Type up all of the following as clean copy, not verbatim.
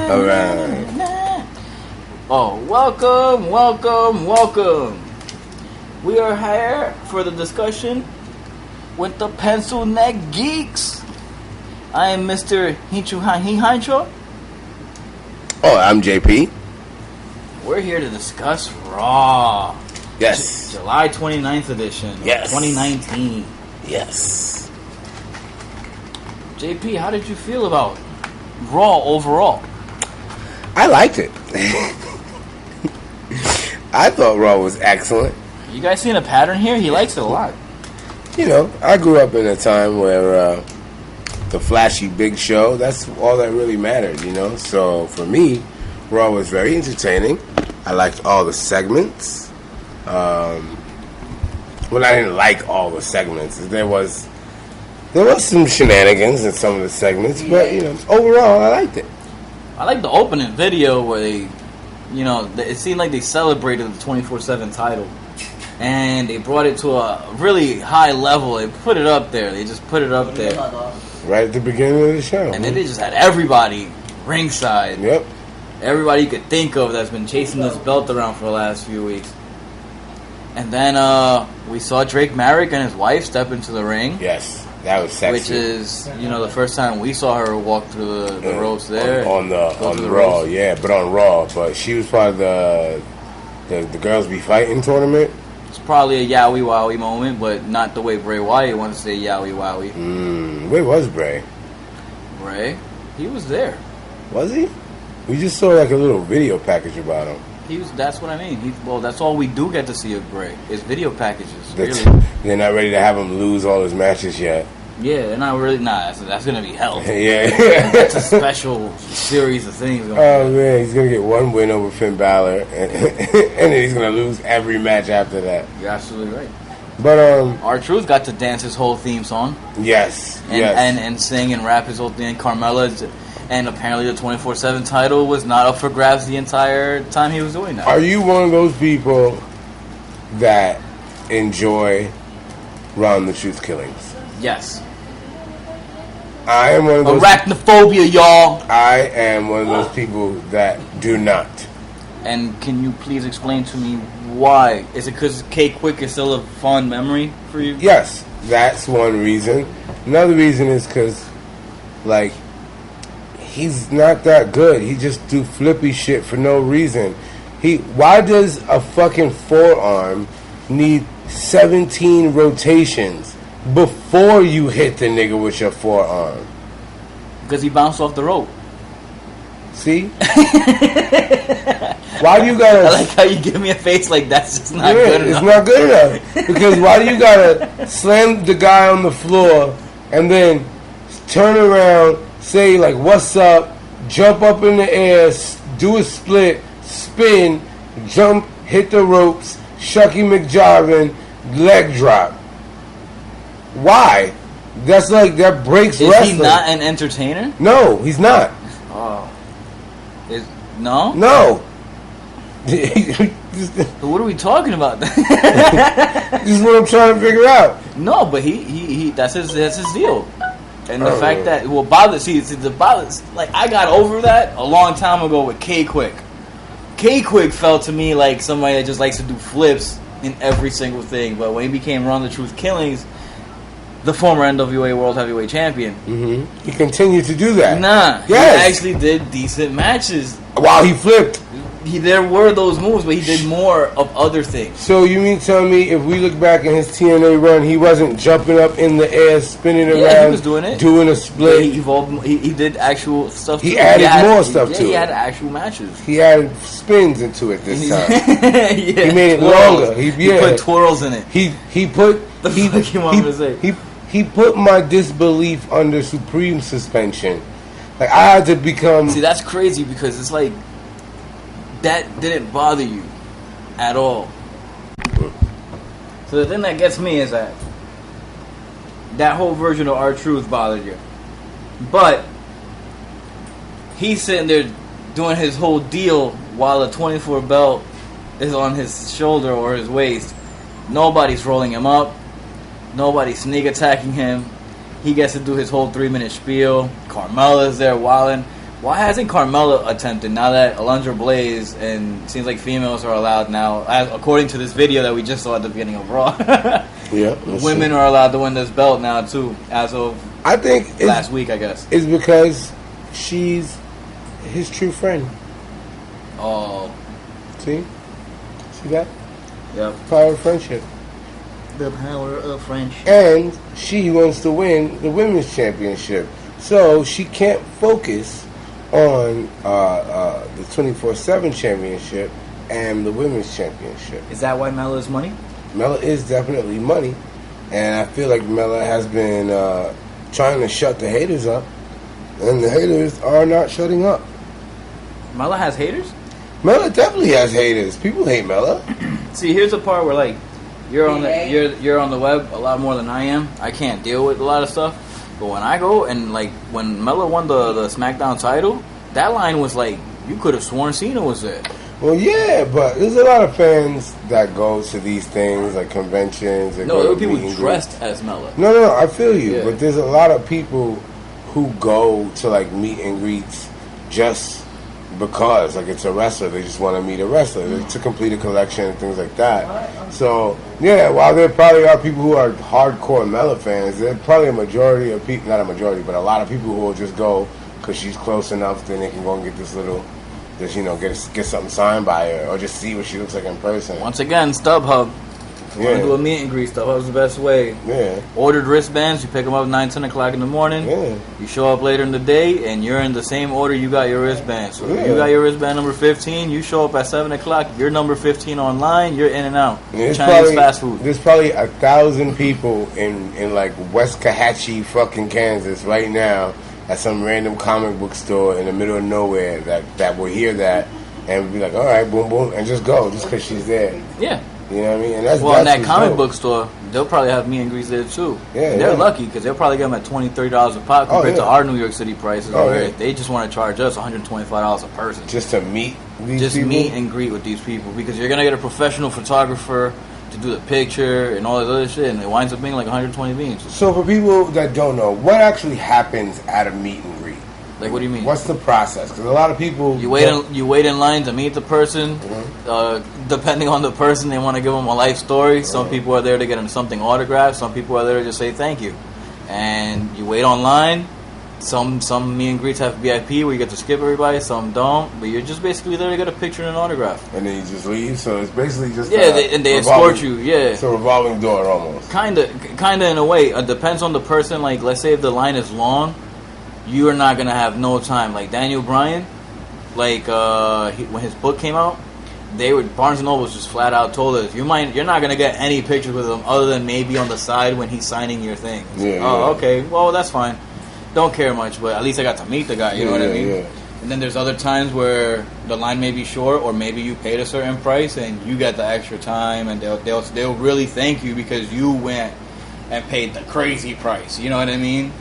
Alright. Oh, welcome. We are here for the discussion with the Pencil Neck Geeks. I am Mr. Hincho. Oh, I'm JP. We're here to discuss Raw. Yes. July 29th edition. Yes. 2019. Yes. JP, how did you feel about Raw overall? I liked it. I thought Raw was excellent. You guys seeing a pattern here? He likes it a lot. You know, I grew up in a time where the flashy big show, that's all that really mattered, you know? So for me, Raw was very entertaining. I liked all the segments. Well, I didn't like all the segments. There was some shenanigans in some of the segments, but, you know, overall, I liked it. I like the opening video where they, you know, it seemed like they celebrated the 24/7 title. And they brought it to a really high level. They put it up there. They just put it up there. Right at the beginning of the show. And then they just had everybody ringside. Yep. Everybody you could think of that's been chasing this belt around for the last few weeks. And then we saw Drake Merrick and his wife step into the ring. Yes, that was sexy. Which is, you know, the first time we saw her walk through the ropes there. On the Raw, ropes. Yeah, but on Raw. But she was part of the Girls Be Fighting tournament. It's probably a Yowie Wowie moment, but not the way Bray Wyatt wanted to say Yowie Wowie. Where was Bray? Bray? He was there. Was he? We just saw like a little video package about him. That's what I mean. Well, that's all we do get to see of Bray is video packages. Really. They're not ready to have him lose all his matches yet. Yeah, they're not really. Nah, that's gonna be hell. Yeah, that's a special series of things. Man, he's gonna get one win over Finn Balor, and then he's gonna lose every match after that. You're absolutely right. But R-Truth got to dance his whole theme song. Yes, and sing and rap his whole thing. Carmella's. And apparently the 24/7 title was not up for grabs the entire time he was doing that. Are you one of those people that enjoy Round the Truth killings? Yes. I am one of those... Arachnophobia, y'all! I am one of those people that do not. And can you please explain to me why? Is it because K-Quick is still a fond memory for you? Yes, that's one reason. Another reason is because, like... he's not that good. He just do flippy shit for no reason. Why does a fucking forearm need 17 rotations before you hit the nigga with your forearm? Because he bounced off the rope. See? Why do you gotta... I like how you give me a face like that's just not good enough. It's not good enough. Because why do you gotta slam the guy on the floor and then turn around, say like what's up, jump up in the air, do a split, spin, jump, hit the ropes, Shucky McJarvin, leg drop? Why? That's like, that breaks wrestling. Is he not an entertainer? No, he's not. Oh. No? No. But what are we talking about? This is what I'm trying to figure out. No, but he that's his deal. And the fact that like I got over that a long time ago with K-Quick. K-Quick felt to me like somebody that just likes to do flips in every single thing. But when he became Round the Truth Killings, the former NWA World Heavyweight Champion, he continued to do that. Nah, yes. He actually did decent matches while he flipped. There were those moves, but he did more of other things. So you mean tell me if we look back in his TNA run, he wasn't jumping up in the air, spinning around? Yeah, he was doing it. Doing a split. Yeah, he evolved. He did actual stuff. He added more stuff to it. He had actual matches. He added spins into it this time. Yeah. He made it longer. He put twirls in it. He put. He put my disbelief under supreme suspension. Like I had to become. See, that's crazy because it's like. That didn't bother you at all. So the thing that gets me is that whole version of R-Truth bothered you. But he's sitting there doing his whole deal while a 24 belt is on his shoulder or his waist. Nobody's rolling him up. Nobody's sneak attacking him. He gets to do his whole 3-minute spiel. Carmella's there wilding. Why hasn't Carmella attempted now that Alundra Blaze and seems like females are allowed now, according to this video that we just saw at the beginning of Raw? Yeah, women are allowed to win this belt now too, as of I think last week, I guess. It's because she's his true friend. Oh, see that? Yep. Power of friendship. The power of friendship. And she wants to win the women's championship, so she can't focus on the 24/7 championship and the women's championship. Is that why Mela is money? Mela is definitely money, and I feel like Mela has been trying to shut the haters up, and the haters are not shutting up. Mela has haters? Mela definitely has haters. People hate Mela. See, here's the part where like you're on the web a lot more than I am. I can't deal with a lot of stuff. But when I go and like when Mela won the SmackDown title, that line was like you could have sworn Cena was there. Well, yeah, but there's a lot of fans that go to these things like conventions. And no, there were people dressed as Mela. No, I feel you, Yeah. but there's a lot of people who go to like meet and greets just because like it's a wrestler. They just want to meet a wrestler to complete a collection and things like that. So yeah, while there probably are people who are hardcore Mela fans, there's probably a majority of people, not a majority, but a lot of people who will just go because she's close enough, then they can go and get this little, just get something signed by her or just see what she looks like in person. Once again, StubHub. You want to do a meet and greet, StubHub's the best way. Yeah. Ordered wristbands, you pick them up 9, 10 o'clock in the morning. Yeah. You show up later in the day, and you're in the same order you got your wristband. So if you got your wristband number 15, you show up at 7 o'clock, you're number 15 online, you're in and out. Chinese fast food. There's probably 1,000 people in like West Kahatchee, fucking Kansas right now at some random comic book store in the middle of nowhere that will hear that and be like, all right, boom, boom, and just go just because she's there. Yeah. You know what I mean? And that's in that comic dope. book store, they'll probably have meet and greets there too. Yeah, they're lucky because they'll probably get them at $20, $30 a pop compared to our New York City prices. They just want to charge us $125 a person just to meet these just people? Meet and greet with these people because you're gonna get a professional photographer to do the picture and all this other shit, and it winds up being like 120 beans. So for people that don't know, what actually happens at a meet and greet? Like, what do you mean? What's the process? Because a lot of people you wait in line to meet the person. Depending on the person, they want to give them a life story. Some people are there to get them something autographed. Some people are there to just say thank you. And you wait online. Some meet and greets have VIP where you get to skip everybody. Some don't. But you're just basically there to get a picture and an autograph. And then you just leave. So it's basically just they escort you. Yeah, it's a revolving door almost. Kinda in a way. It depends on the person. Like, let's say if the line is long, you are not gonna have no time. Like Daniel Bryan, like when his book came out, Barnes and Noble just flat out told us you're not gonna get any pictures with him other than maybe on the side when he's signing your thing. Okay, well that's fine. Don't care much, but at least I got to meet the guy. You know what I mean? Yeah. And then there's other times where the line may be short, or maybe you paid a certain price and you get the extra time, and they'll really thank you because you went and paid the crazy price. You know what I mean?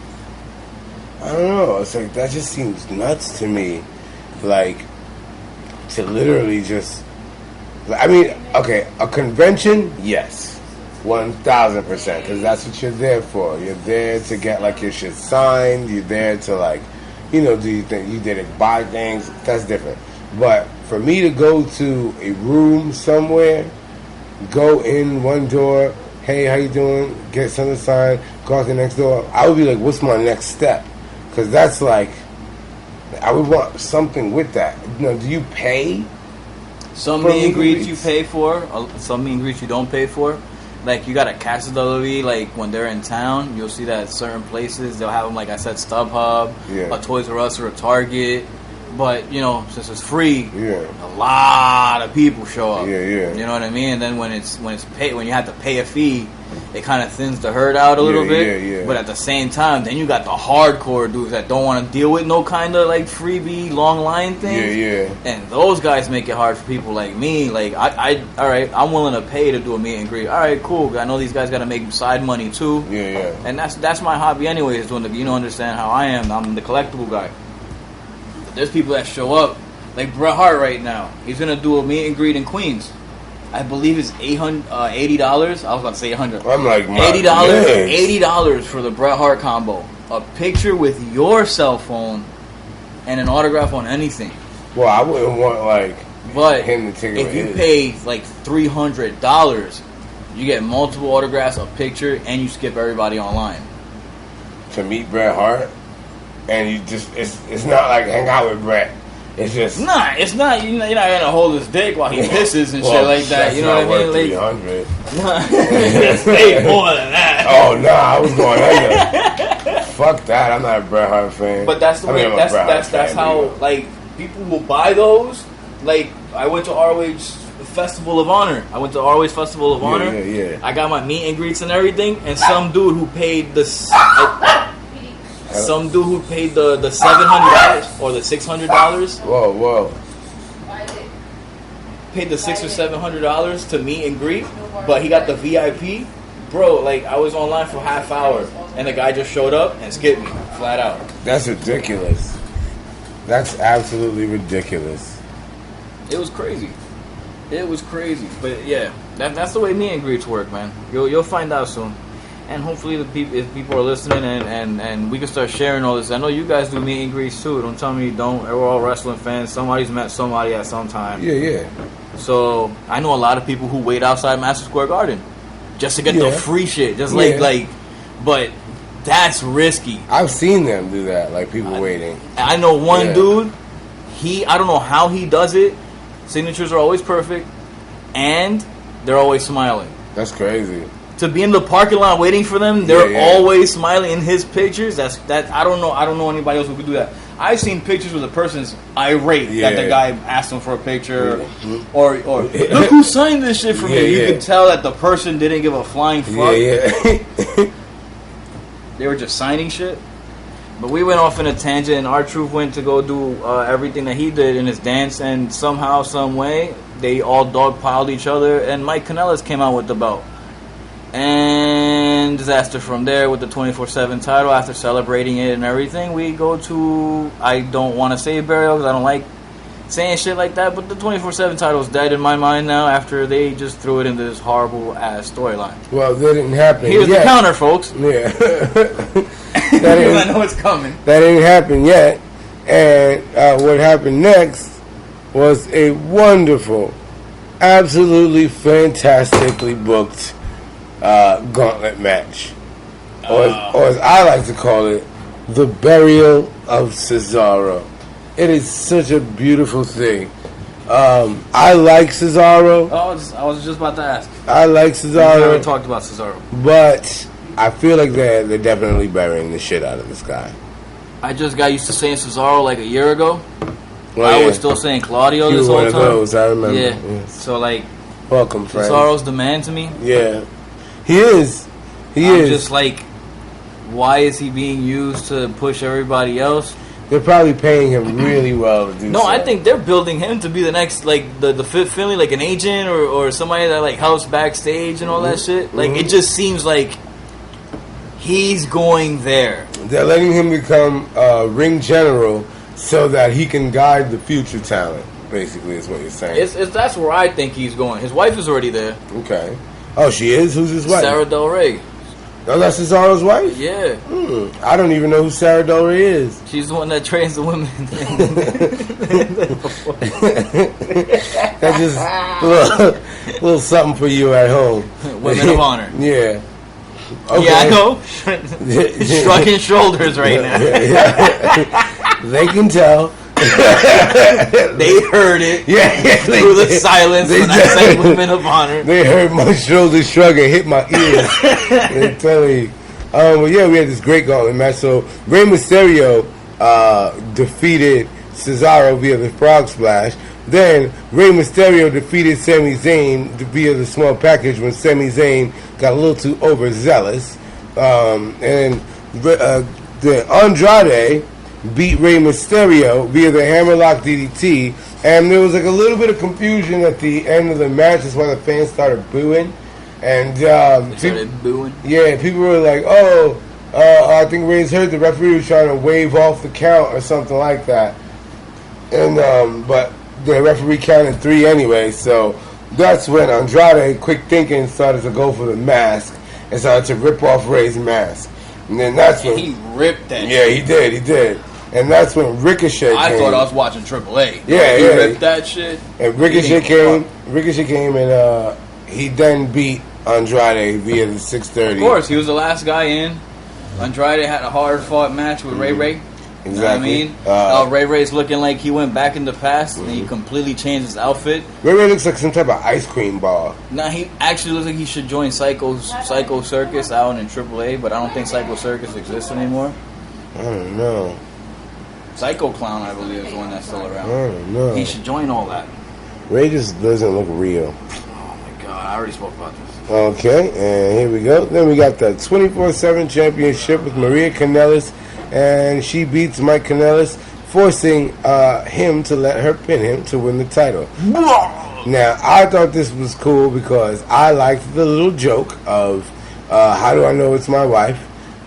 I don't know. It's like that just seems nuts to me. Like to literally just. I mean, okay, a convention, yes, 1,000%, because that's what you're there for. You're there to get like your shit signed. You're there to like, do you think you did it buy things? That's different. But for me to go to a room somewhere, go in one door, hey, how you doing? Get something signed. Go out the next door. I would be like, what's my next step? Because that's like, I would want something with that. Do you pay? Some meet and greets you pay for. Some meet and greets you don't pay for. Like, you got a Casa WWE, like, when they're in town, you'll see that at certain places, they'll have them, like I said, StubHub, a Toys R Us or a Target. But, since it's free, a lot of people show up. You know what I mean? And then when it's paid, when you have to pay a fee, it kind of thins the herd out a little bit. But at the same time, then you got the hardcore dudes that don't want to deal with no kind of like freebie long line things. And those guys make it hard for people like me. Like all right, I'm willing to pay to do a meet and greet. All right, cool. I know these guys got to make side money too. And that's my hobby anyways. Understand how I am. I'm the collectible guy. But there's people that show up like Bret Hart right now. He's gonna do a meet and greet in Queens. I believe it's $80. I was about to say $100. I'm like, $80 for the Bret Hart combo. A picture with your cell phone and an autograph on anything. Well, I wouldn't want like But him to take if you pay like $300, you get multiple autographs, a picture, and you skip everybody online. To meet Bret Hart, and you just it's not like hang out with Bret. It's just it's not. You're not gonna hold his dick while he pisses and shit like that. You know what I mean? Like 300. It's way more than that. Oh no, I was going under. Fuck that! I'm not a Bret Hart fan. But that's the way. That's how like people will buy those. Like I went to ROH Festival of Honor. Yeah. I got my meet and greets and everything, and some dude who paid the $700 or the $600. Whoa. Paid the $600 or $700 to meet and greet, but he got the VIP. Bro, like I was online for half hour, and the guy just showed up and skipped me flat out. That's ridiculous. That's absolutely ridiculous. It was crazy. But yeah, that's the way meet and greets work, man. You'll find out soon. And hopefully if people are listening and we can start sharing all this. I know you guys do meet and greets too. Don't tell me you don't. We're all wrestling fans. Somebody's met somebody at some time. Yeah. So I know a lot of people who wait outside Madison Square Garden just to get the free shit. Just but that's risky. I've seen them do that, like people waiting. I know one dude. I don't know how he does it. Signatures are always perfect, and they're always smiling. That's crazy. To be in the parking lot waiting for them, they're always smiling in his pictures. That I don't know anybody else who could do that. I've seen pictures where the person's irate that the guy asked him for a picture, or look who signed this shit for me. You can tell that the person didn't give a flying fuck. They were just signing shit. But we went off in a tangent, and R-Truth went to go do everything that he did in his dance, and somehow, some way, they all dogpiled each other, and Mike Kanellis came out with the belt. And disaster from there with the 24/7 title. After celebrating it and everything, we go to, I don't want to say burial because I don't like saying shit like that, but the 24/7 title is dead in my mind now after they just threw it into this horrible ass storyline. Well, that didn't happen. Here's the counter, folks. Yeah. I know it's coming. That didn't happen yet. And what happened next was a wonderful, absolutely fantastically booked gauntlet match. Or as I like to call it, the burial of Cesaro. It is such a beautiful thing. I like Cesaro. I was just about to ask. I like Cesaro. We already talked about Cesaro. But I feel like they're definitely burying the shit out of this guy. I just got used to saying Cesaro like a year ago. Well, I was still saying Claudio this whole time. Those, I remember. Yeah. So like, welcome, friend. Cesaro's the man to me. Yeah, he is. I'm just like, why is he being used to push everybody else? They're probably paying him really well to do No, so. I think they're building him to be the next, like, the fifth Philly, like an agent or somebody that, like, helps backstage and all that shit. Like, it just seems like he's going there. They're letting him become ring general so that he can guide the future talent, basically, is what you're saying. That's where I think he's going. His wife is already there. Okay. Oh, she is? Who's his wife? Sarah Del Rey. Oh, that's Cesaro's wife? Yeah. I don't even know who Sarah Del Rey is. She's the one that trains the women. That's just a little something for you at home. Women of honor. Yeah. Okay. Yeah, I know. Shrugging shoulders right now. They can tell. They heard it. Through the silence when I said women of honor. They heard my shoulders shrug and hit my ears. They tell you. Well, yeah, we had this great gauntlet match. So Rey Mysterio defeated Cesaro via the Frog Splash. Then Rey Mysterio defeated Sami Zayn via the small package when Sami Zayn got a little too overzealous. And the Andrade beat Rey Mysterio via the Hammerlock DDT, and there was like a little bit of confusion at the end of the match. That's why the fans started booing, and they started booing. Yeah, people were like, "Oh, I think Rey's hurt." The referee was trying to wave off the count or something like that, and but the referee counted 3 anyway. So that's when Andrade, quick thinking, started to go for the mask and started to rip off Rey's mask, and then that's when he ripped that. Yeah, he did. And that's when Ricochet came. I thought I was watching AAA. Yeah, He yeah. ripped that shit. And Ricochet came. Ricochet came, and he then beat Andrade via the 630. Of course, he was the last guy in. Andrade had a hard-fought match with Ray Ray. Exactly. You know what I mean? Ray Ray's looking like he went back in the past and he completely changed his outfit. Ray Ray looks like some type of ice cream bar. Now he actually looks like he should join Psycho Circus out in AAA, but I don't think Psycho Circus exists anymore. I don't know. Psycho Clown, I believe, is the one that's still around. I don't know. He should join all that. Ray just doesn't look real. Oh my god, I already spoke about this. Okay, and here we go. Then we got the 24/7 championship with Maria Kanellis, and she beats Mike Kanellis, forcing him to let her pin him to win the title. Now, I thought this was cool because I liked the little joke of how do I know it's my wife?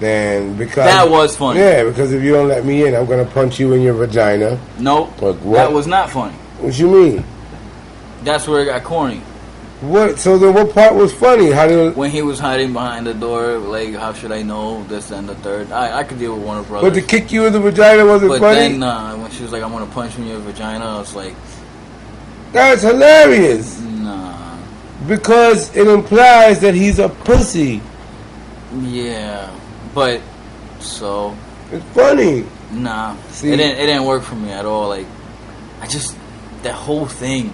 And because that was funny. Yeah, because if you don't let me in, I'm gonna punch you in your vagina. Nope, Like, what? that was not funny. What you mean? That's where it got corny. What? So then, what part was funny? How did? When he was hiding behind the door, like, how should I know this and the third? I could deal with Warner Brothers. But to kick you in the vagina wasn't But funny. then when she was like, "I'm gonna punch you in your vagina," I was like, That's hilarious "Nah, because it implies that he's a pussy. yeah." But so It's funny. nah, See? it didn't work for me at all. Like, I just that whole thing,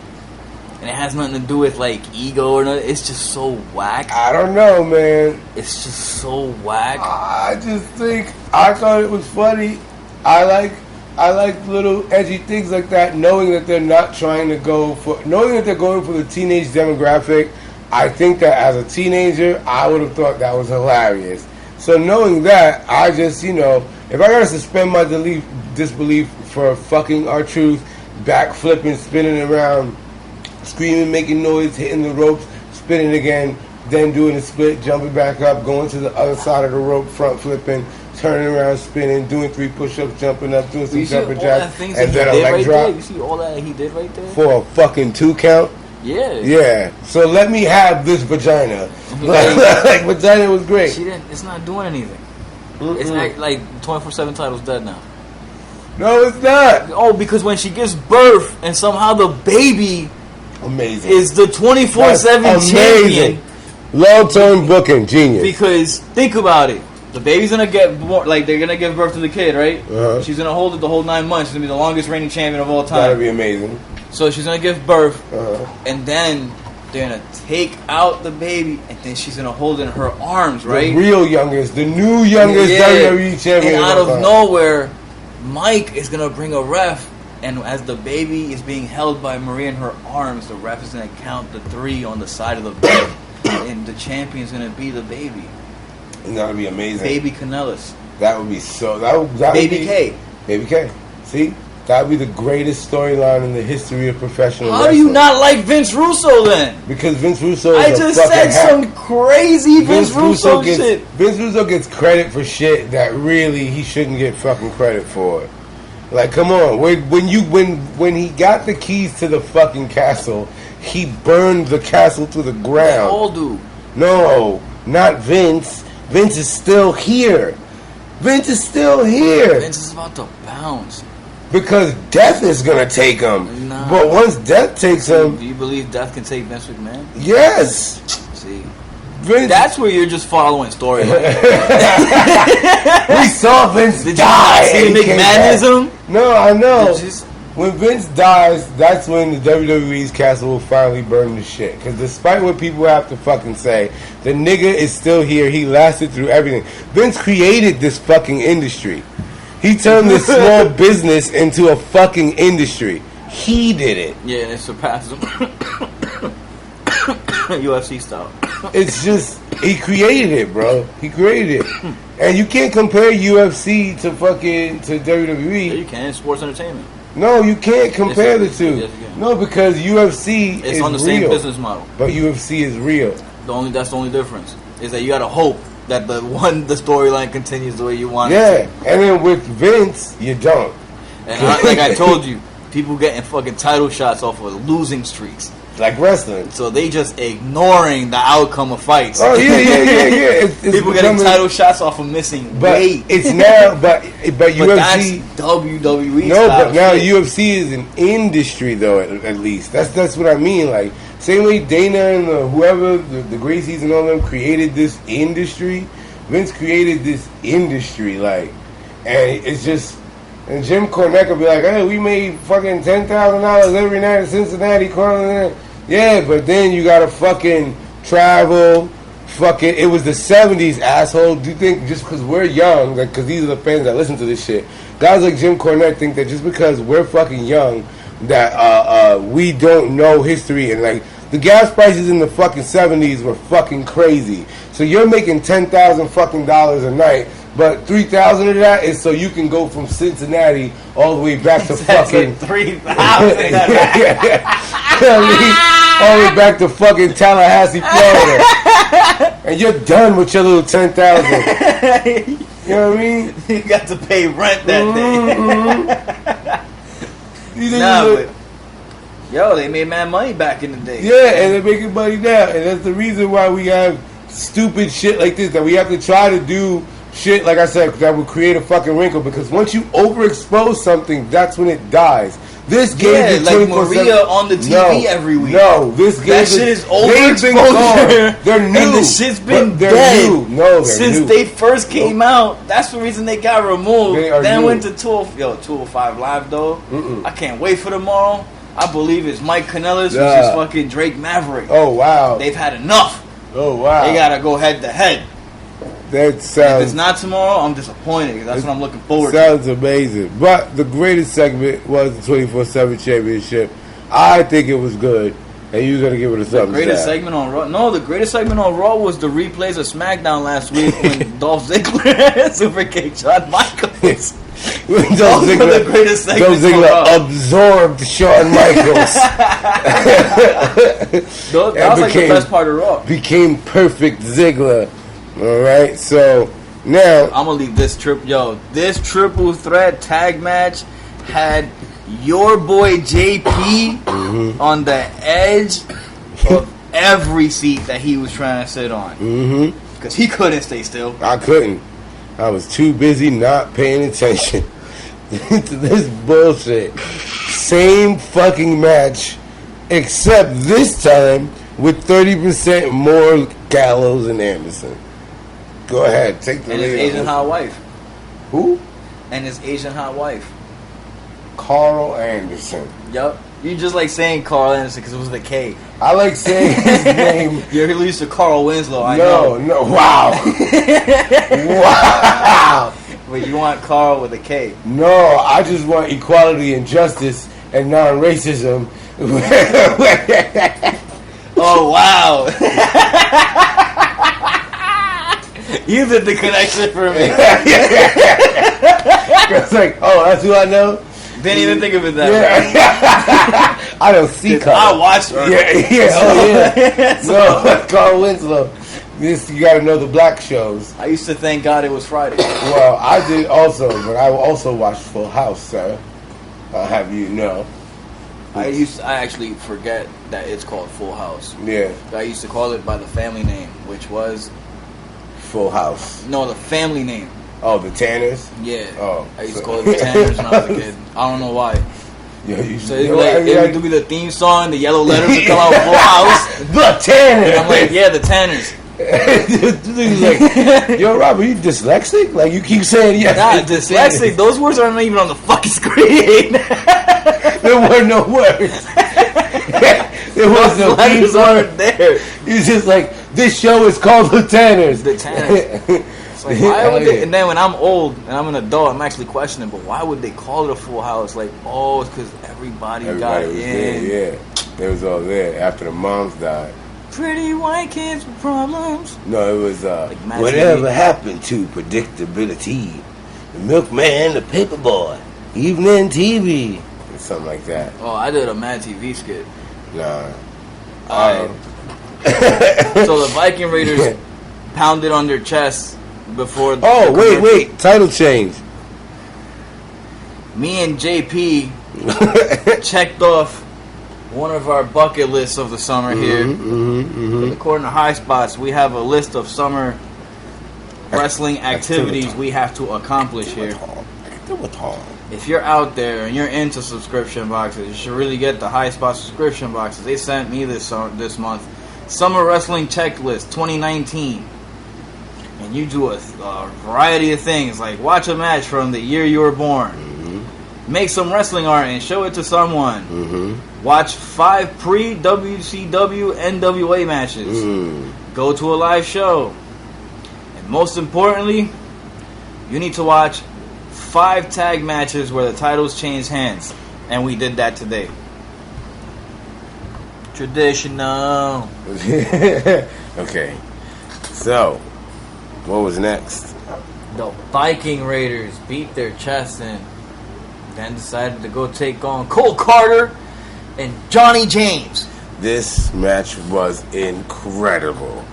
and it has nothing to do with like ego or nothing. It's just so whack. I don't know, man. It's just so whack. I just think I thought it was funny. I like little edgy things like that, knowing that they're not trying to knowing that they're going for the teenage demographic. I think that as a teenager, I would have thought that was hilarious. So knowing that, I just, if I gotta suspend my disbelief for fucking R-Truth, backflipping, spinning around, screaming, making noise, hitting the ropes, spinning again, then doing a split, jumping back up, going to the other side of the rope, front flipping, turning around, spinning, doing 3 push-ups, jumping up, doing some jumper jacks, and then a leg drop. You see all that he did right there? For a fucking 2 count? Yeah. Yeah. So let me have this vagina. Like vagina was great. It's not doing anything. It's like 24/7 title's dead now. No, it's not. Oh, because when she gives birth and somehow the baby Amazing. is the 24/7 champion. Long-term booking, genius. Because think about it. The baby's gonna get born, like they're gonna give birth to the kid, right? Uh-huh. She's gonna hold it the whole 9 months. She's gonna be the longest reigning champion of all time. That'd be amazing. So she's gonna give birth, Uh-huh. and then they're gonna take out the baby, and then she's gonna hold it in her arms, right? The real youngest, the new youngest WWE champion. And out all of time. nowhere, Mike is gonna bring a ref, and as the baby is being held by Maria in her arms, the ref is gonna count the 3 on the side of the bed, and the champion's gonna be the baby. And that would be amazing. Baby Kanellis. That would be so. That Baby would be, K. Baby K. See, that would be the greatest storyline in the history of professional How wrestling. do you not like Vince Russo then? Because Vince Russo is I a just fucking said hack. some crazy Vince Russo gets, shit. Vince Russo gets credit for shit that really he shouldn't get fucking credit for. Like, come on, when he got the keys to the fucking castle, he burned the castle to the They ground. all do. No, not Vince. Vince is still here. Vince is still here. Vince is about to bounce. Because death is gonna take him. Nah. But once death takes him, Do you believe death can take Vince McMahon? yes. See, Vince, that's where you're just following storyline. we saw Vince Did you die. not see and the came back. McMahonism? No, I know. Did you s- When Vince dies, that's when the WWE's castle will finally burn to shit. Because despite what people have to fucking say, the nigga is still here. He lasted through everything. Vince created this fucking industry. He turned this small business into a fucking industry. He did it. Yeah, and it surpasses him. UFC style. It's just, he created it, bro. He created it. And you can't compare UFC to WWE. Yeah, you can. It's sports entertainment. No, you can't compare the Yes, two. yes, you can. No, because UFC It's is on the real. same business model. But UFC is real. That's the only difference. Is that you gotta hope that the storyline continues the way you want it Yeah, to. and then with Vince, you don't. And like I told you, people getting fucking title shots off of losing streaks. like wrestling. So they just ignoring the outcome of fights. Oh yeah. It's People getting title shots off of missing weight. It's now, but UFC. That's WWE. No, but now UFC is an industry, though. At least that's what I mean. Like same way Dana and whoever the Gracies and all them created this industry. Vince created this industry, like, and it's just. And Jim Cornette could be like, hey, we made fucking $10,000 every night in Cincinnati. Yeah, but then you gotta fucking travel. Fucking, it was the 70s, asshole. Do you think just because we're young, like, because these are the fans that listen to this shit, guys like Jim Cornette think that just because we're fucking young, that we don't know history, and like the gas prices in the fucking 70s were fucking crazy. So you're making $10,000 fucking dollars a night. But 3,000 of that is so you can go from Cincinnati all the way back to fucking 3,000. All the way back to fucking Tallahassee, Florida, and you're done with your little 10,000. You know what I mean? You got to pay rent that day. But yo, they made mad money back in the day. Yeah, and they're making money now, and that's the reason why we have stupid shit like this that we have to try to do. Shit, like I said, that would create a fucking wrinkle, because once you overexpose something, that's when it dies. This game is like Maria on the TV every week. No, this game that shit is overexposure. They're new. And the shit's been dead. New. No, they're since new. they first came out. That's the reason they got removed. Then new. went to 205 Live though. I can't wait for tomorrow. I believe it's Mike Kanellis versus fucking Drake Maverick. Oh wow, they've had enough. Oh wow, they gotta go head to head. That sounds. If it's not tomorrow, I'm disappointed, because that's what I'm looking forward to. Sounds amazing. But the greatest segment was the 24/7 Championship. I think it was good, and you're gonna give it a thumbs up. The greatest segment on Raw? No, the greatest segment on Raw was the replays of SmackDown last week when Dolph Ziggler super kicked Shawn Michaels. Dolph Ziggler, the greatest segment Dolph Ziggler absorbed Shawn Michaels. That was like the best part of Raw. Became perfect Ziggler. All right, so now I'm gonna leave this this triple threat tag match had your boy JP on the edge of every seat that he was trying to sit on, because he couldn't stay still. I couldn't. I was too busy not paying attention to this bullshit. Same fucking match, except this time with 30% more Gallows and Anderson. Go ahead, take the lead. And his Asian hot wife. Who? And his Asian hot wife. Carl Anderson. Yup. You just like saying Carl Anderson because it was the K. I like saying his name. You're used to Carl Winslow, I know. No, wow. Wow. But you want Carl with a K. No, I just want equality and justice and non-racism. Oh, wow. You did the connection for me. It's like, oh, that's who I know? Didn't even think of it that way. I don't see Carl. I watched it. No, Carl Winslow. You got to know the black shows. I used to thank God it was Friday. Well, I did also, but I also watched Full House, sir. I'll have you know. I actually forget that it's called Full House. Yeah. I used to call it by the family name, which was Full House. No, the family name. Oh, the Tanners? Yeah. Oh. I used to call it the Tanners when I was a kid. I don't know why. Yeah, so it would be the theme song, the yellow letters would come out Full House. The Tanners! And I'm like, yeah, the Tanners. Like, yo, Robert, you dyslexic? Like, you keep saying yes. Nah, dyslexic. Those words aren't even on the fucking screen. There were no words. There was no letters aren't there. It's just like, this show is called The Tanners. The Tanners. It's like, why would they? And then when I'm old and I'm an adult, I'm actually questioning, but why would they call it a Full House? Like, oh, it's because everybody got was in. There, yeah. They was all there after the moms died. Pretty white kids with problems. No, it was like whatever happened to predictability? The milkman, the paperboy, evening TV, or something like that. Oh, I did a Mad TV skit. Nah. So the Viking Raiders pounded on their chests before. Oh, wait, title change. Me and JP checked off one of our bucket lists of the summer here. According to High Spots, we have a list of summer wrestling activities we have to accomplish here. If you're out there and you're into subscription boxes, you should really get the High Spot subscription boxes. They sent me this month. Summer Wrestling Checklist 2019. And you do a variety of things, like watch a match from the year you were born. Make some wrestling art and show it to someone. Watch 5 pre-WCW NWA matches. Go to a live show. And most importantly, you need to watch 5 tag matches where the titles change hands. And we did that today. Traditional. Okay. So, what was next? The Viking Raiders beat their chest in. Then decided to go take on Cole Carter and Johnny James. This match was incredible.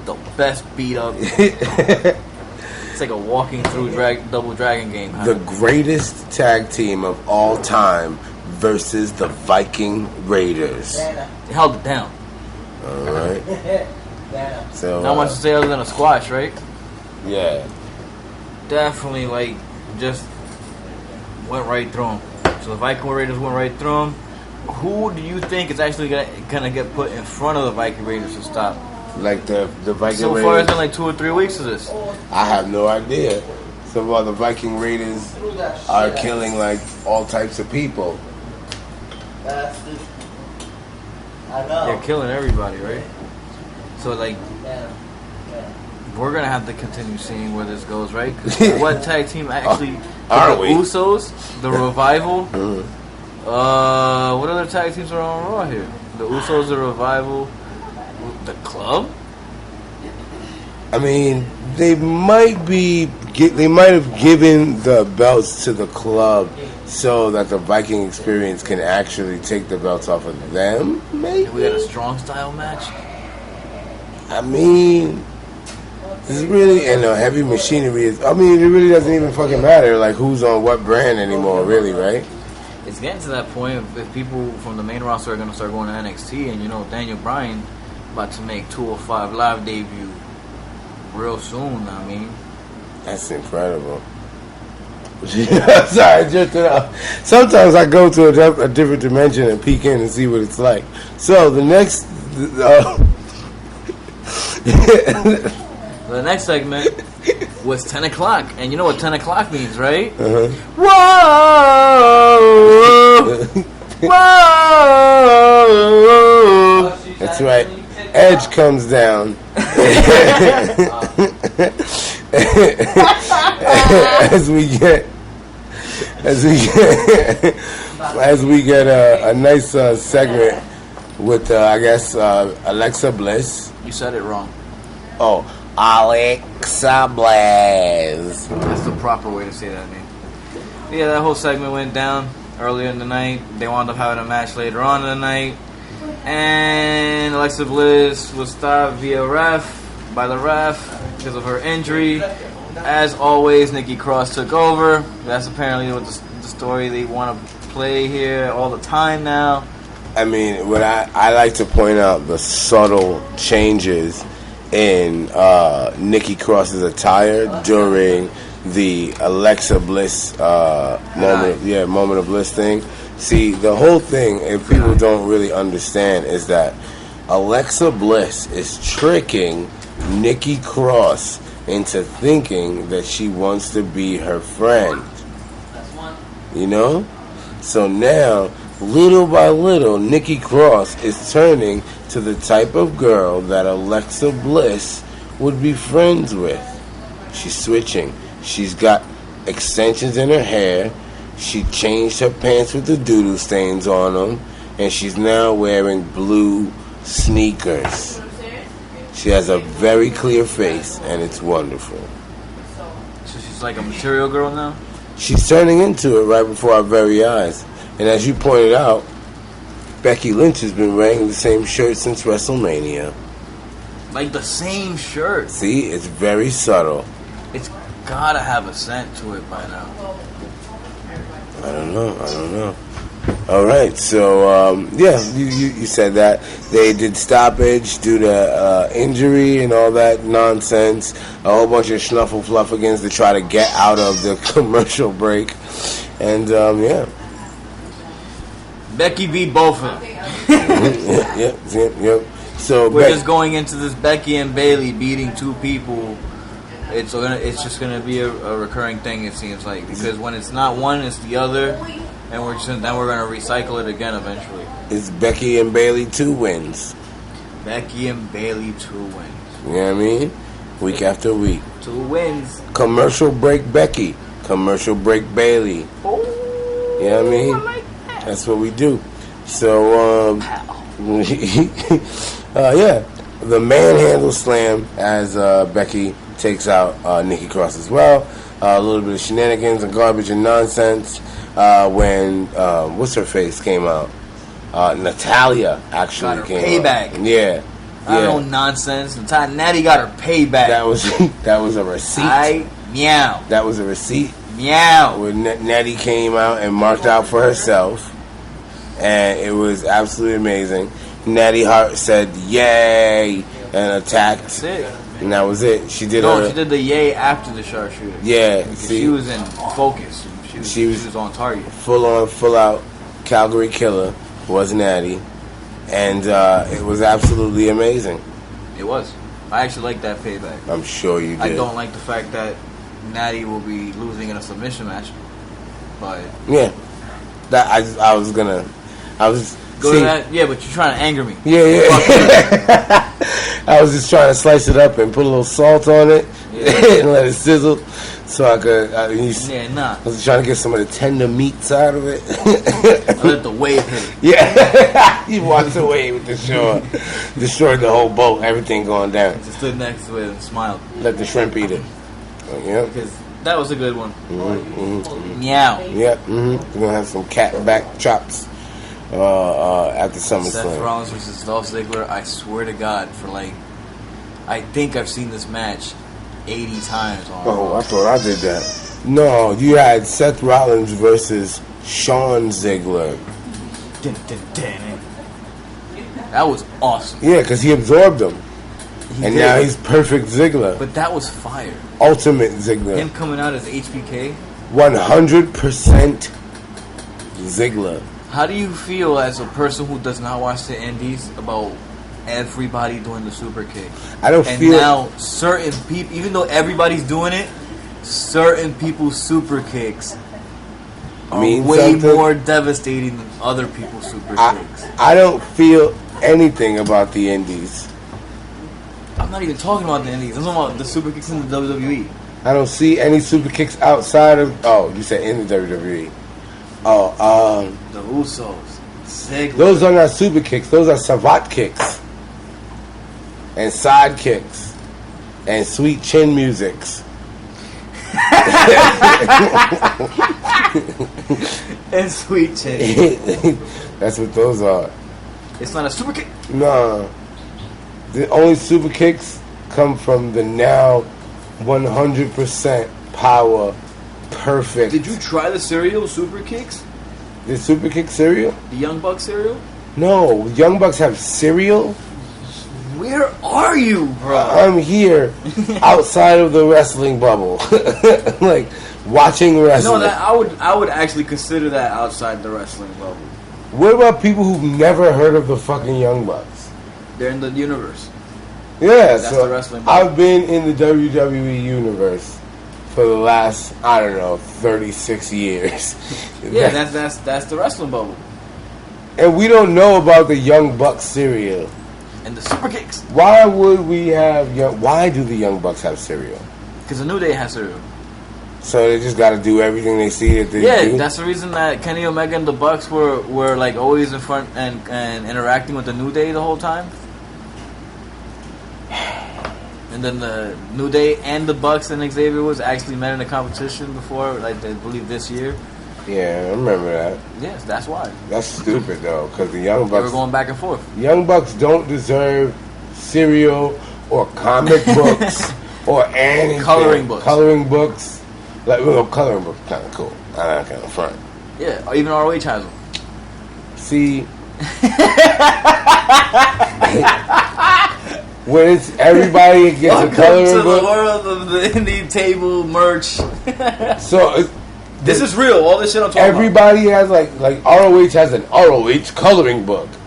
The best beat up. It's like a walking through Double Dragon game. Huh? The greatest tag team of all time versus the Viking Raiders. They held it down. Alright. So, Not much to say other than a squash, right? Yeah. Definitely, like, just went right through them. So the Viking Raiders went right through them. Who do you think is actually gonna get put in front of the Viking Raiders to stop? Like the Viking So Raiders. far, it's been like 2 or 3 weeks of this. I have no idea. So far, the Viking Raiders are killing like all types of people. I know. They're killing everybody, right? So, like, we're gonna have to continue seeing where this goes, right? 'Cause what tag team actually? Are the we? Usos, the Revival. What other tag teams are on Raw here? The Usos, the Revival, the Club. I mean, they might have given the belts to the Club so that the Viking Experience can actually take the belts off of them. Maybe We got a strong style match. I mean, this is really, and the heavy machinery is. I mean, it really doesn't even fucking matter like who's on what brand anymore, really, right? It's getting to that point if people from the main roster are going to start going to NXT, and you know Daniel Bryan about to make 205 Live debut real soon. I mean, That's incredible. Sorry, just sometimes I go to a different dimension and peek in and see what it's like. So the next. the next segment was 10 o'clock, and you know what 10 o'clock means, right? Uh-huh. Whoa! Whoa! That's right. Edge comes down as we get a nice segment with I guess Alexa Bliss. You said it wrong. Oh, Alexa Bliss. That's the proper way to say that name. Yeah, that whole segment went down earlier in the night. They wound up having a match later on in the night. And Alexa Bliss was stopped by the ref because of her injury. As always, Nikki Cross took over. That's apparently what the story they want to play here all the time now. I mean, what I like to point out the subtle changes in Nikki Cross's attire during the Alexa Bliss moment of bliss thing. See, the whole thing, if people don't really understand, is that Alexa Bliss is tricking Nikki Cross into thinking that she wants to be her friend. You know? So now, little by little, Nikki Cross is turning to the type of girl that Alexa Bliss would be friends with. She's switching. She's got extensions in her hair. She changed her pants with the doodle stains on them. And she's now wearing blue sneakers. She has a very clear face, and it's wonderful. So she's like a material girl now? She's turning into it right before our very eyes. And as you pointed out, Becky Lynch has been wearing the same shirt since WrestleMania. Like the same shirt. See, it's very subtle. It's gotta have a scent to it by now. I don't know. All right, so you said that they did stoppage due to injury and all that nonsense. A whole bunch of snuffle fluffigans to try to get out of the commercial break, and Becky beat both of them. Yep. So we're just going into this Becky and Bayley beating two people. It's just gonna be a recurring thing. It seems like, because when it's not one, it's the other, and we're gonna recycle it again eventually. It's Becky and Bayley 2 wins. Becky and Bayley 2 wins. You know what I mean? Week after week. 2 wins. Commercial break Becky. Commercial break Bayley. Oh, you know what I mean? I like that. That's what we do. So the manhandle slam as Becky takes out Nikki Cross as well. A little bit of shenanigans and garbage and nonsense when what's her face came out. Natalia actually got her came payback. out. Yeah. I don't know nonsense. Natty got her payback. That was a receipt. Meow. That was a receipt. Meow. When Natty came out and marked out for herself, and it was absolutely amazing. Natty Hart said "yay" and attacked. That's it. And that was it. She did. She did the yay after the sharpshooter. Yeah, she was in focus. She was on target. Full on, full out Calgary killer was Natty, and it was absolutely amazing. It was. I actually like that payback. I'm sure you did. I don't like the fact that Natty will be losing in a submission match, but yeah, that I was gonna. Go to that? Yeah, but you're trying to anger me. Yeah. I was just trying to slice it up and put a little salt on it and let it sizzle so I could. I was trying to get some of the tender meats out of it. I let the wave hit it. Yeah. You watched the wave with the shore. Destroyed the whole boat, everything going down. Just stood next to it and smiled. Let the shrimp eat it. Yeah. Because that was a good one. Mm-hmm. Meow. Yeah. We're going to have some cat back chops. After SummerSlam. Seth Rollins versus Dolph Ziggler. I swear to God, I think I've seen this match 80 times. I thought I did that. No, you had Seth Rollins versus Sean Ziggler. That was awesome. Yeah, because he absorbed him. Now he's perfect Ziggler. But that was fire. Ultimate Ziggler. Him coming out as HBK. 100% Ziggler. How do you feel as a person who does not watch the Indies about everybody doing the super kick? I don't feel. And now certain people, even though everybody's doing it, certain people's super kicks are way more devastating than other people's super kicks. I don't feel anything about the Indies. I'm not even talking about the Indies. I'm talking about the super kicks in the WWE. I don't see any super kicks outside of. Oh, you said in the WWE. The Usos, Ziggler. Those are not super kicks. Those are savat kicks and side kicks and sweet chin musics. And sweet chin. That's what those are. It's not a super kick. No, the only super kicks come from the now 100% power. Perfect. Did you try the cereal super kicks? The super kick cereal? The Young Bucks cereal? No, Young Bucks have cereal. Where are you, bro? I'm here, outside of the wrestling bubble, like watching wrestling. No, that I would actually consider that outside the wrestling bubble. What about people who've never heard of the fucking Young Bucks? They're in the universe. Yeah, that's so the wrestling bubble. I've been in the WWE universe for the last, 36 years. Yeah, that's the wrestling bubble. And we don't know about the Young Bucks cereal. And the super kicks. Why would we have why do the Young Bucks have cereal? Because the New Day has cereal. So they just got to do everything they see that they do? Yeah, that's the reason that Kenny Omega and the Bucks were like always in front and interacting with the New Day the whole time. And then the New Day and the Bucks and Xavier was actually met in a competition before, like I believe this year. Yeah, I remember that. Yes, that's why. That's stupid though, because the Young Bucks. They were going back and forth. Young Bucks don't deserve cereal or comic books or anything. Coloring books. Coloring books. Like, coloring books kind of cool. I kind of front. Yeah, or even ROH has them. See, when it's everybody gets a coloring to book. the world of the indie table merch. So this is real. All this shit I'm talking everybody has like ROH has an ROH coloring book. about.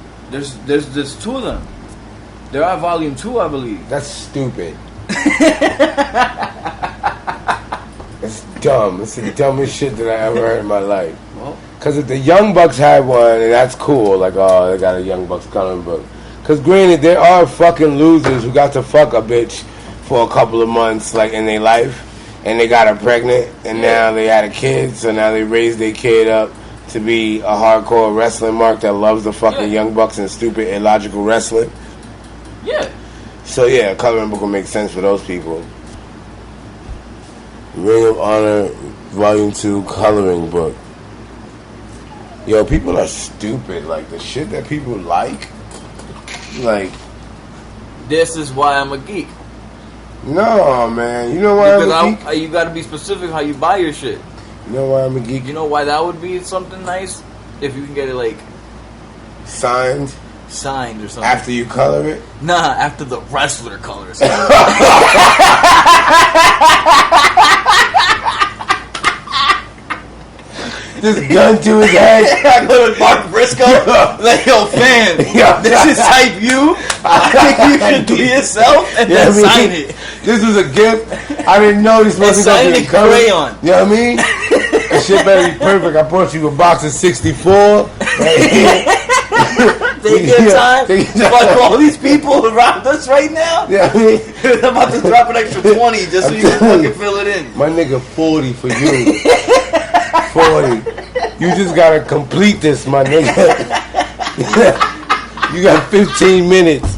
There's two of them. They're at volume 2, I believe. That's stupid. It's dumb. It's the dumbest shit that I ever heard in my life. Well, Because if the Young Bucks had one, and that's cool, like, oh, they got a Young Bucks coloring book. Because granted, there are fucking losers who got to fuck a bitch for a couple of months, like, in their life, and they got her pregnant, and now they had a kid, so now they raised their kid up to be a hardcore wrestling mark that loves the fucking Young Bucks and stupid, illogical wrestling. yeah. So, yeah, a coloring book will make sense for those people. Ring of Honor, Volume 2, coloring book. Yo, people are stupid. Like, the shit that people like, This is why I'm a geek. no, man. You know why I'm a geek? You gotta be specific how you buy your shit. You know why I'm a geek? You know why that would be something nice? If you can get it, like, Signed signed or something. after you color it? Nah, after the wrestler colors. Just gun to his head. I go to Mark Briscoe, like, yo, fam, this is type you. I think you should do yourself and then sign it. This was a gift. I didn't know this And wasn't going sign to it be covered. crayon. You know what I mean? That shit better be perfect. I brought you a box of 64. Take your time. Fuck all these people around us right now. Yeah, I mean, I'm about to drop an extra 20 just so you can fucking fill it in. my nigga 40 for you. 40. You just gotta complete this, my nigga. You got 15 minutes.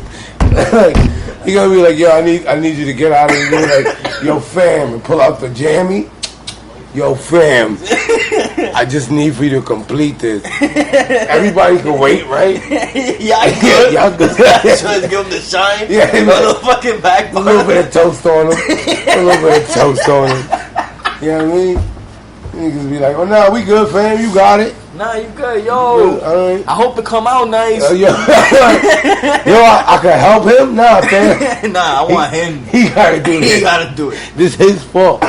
He gonna be like, yo, I need you to get out of here. Like, yo, fam, and pull out the jammy. Yo, fam, I just need for you to complete this. Everybody can wait, right? Yeah, I could. Y'all good. Trying to give him the shine. Yeah, a little fucking back. A little bit of toast on him. A little bit of toast on him. You know what I mean? Niggas be like, oh, no, we good, fam. You got it. Nah, you good, yo. Good, all right. I hope it come out nice. Yo, I can help him? Nah, fam. Nah, I want him. He gotta do this. He gotta do it. This his fault.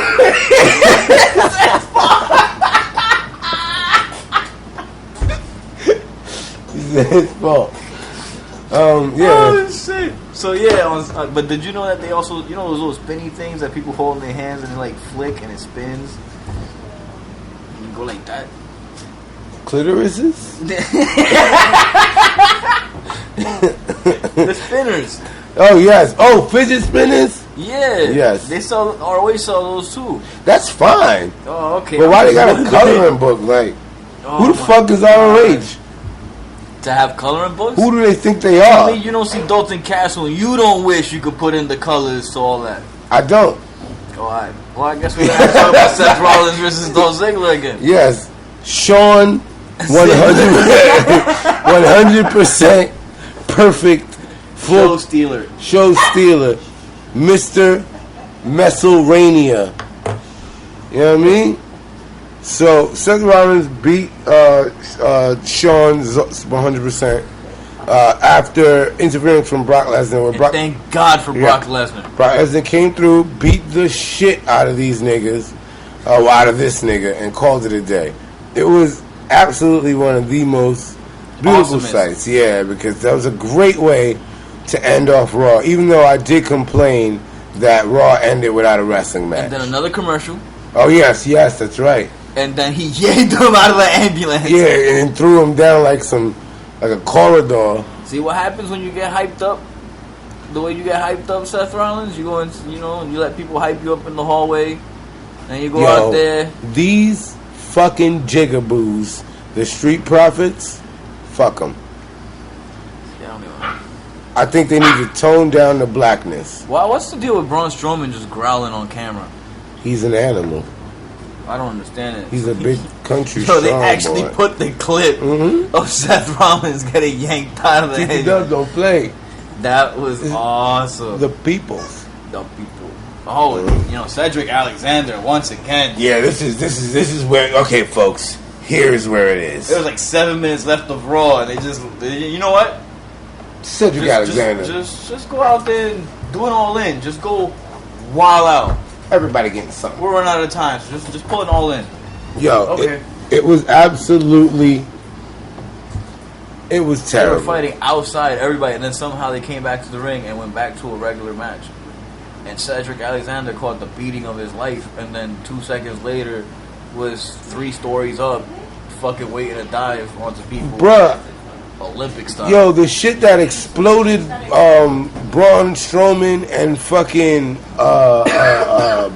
This is his fault. Yeah. Oh shit. So yeah, but did you know that they also, you know, those little spinny things that people hold in their hands and they like flick and it spins? And you go like that. Clitorises? The spinners. Oh yes. Oh, fidget spinners? Yeah. Yes. They sell, or always sell those too. That's fine. Oh, okay. But why they got a coloring book? Like, who the fuck is ROH? To have coloring books? Who do they think they I are? mean, you don't see Dalton Castle and you don't wish you could put in the colors to all that. I don't. Alright. Well, I guess we're going to talk about Seth Rollins versus Dolph Ziggler again. Yes. Sean, 100% perfect. Show stealer. Show stealer. Mr. Messelrania. You know what I mean? So, Seth Rollins beat Sean 100% after interference from Brock Lesnar. Where Brock, Thank God for Brock Lesnar. Brock Lesnar came through, beat the shit out of these niggas, out of this nigga, and called it a day. It was absolutely one of the most beautiful sights. Yeah, because that was a great way to end off Raw, even though I did complain that Raw ended without a wrestling match. And then another commercial. Oh, yes, that's right. And then he yanked him out of the ambulance. Yeah, and threw him down like a corridor. See what happens when you get hyped up? The way you get hyped up, Seth Rollins? You go and, you know, you let people hype you up in the hallway. And you go out there. These fucking jigaboos, the Street Profits, fuck them. I think they need to tone down the blackness. Well, what's the deal with Braun Strowman just growling on camera? He's an animal. I don't understand it. He's a big country So they strong actually boy. put the clip of Seth Rollins getting yanked out of the He head. don't play. That was awesome. The people. The people. Oh, you know, Cedric Alexander once again. Yeah, this is where, okay, folks. Here's where it is. There was like 7 minutes left of Raw, and you know what? Cedric Alexander. Just go out there and do it all in. Just go wild out. Everybody getting something. We're running out of time, so just pull it all in. Yo, okay. It was absolutely. It was terrible. They were fighting outside everybody, and then somehow they came back to the ring and went back to a regular match. And Cedric Alexander caught the beating of his life, and then 2 seconds later was 3 stories up, fucking waiting to dive onto people. Bruh. Olympic style. Yo, the shit that exploded Braun Strowman and fucking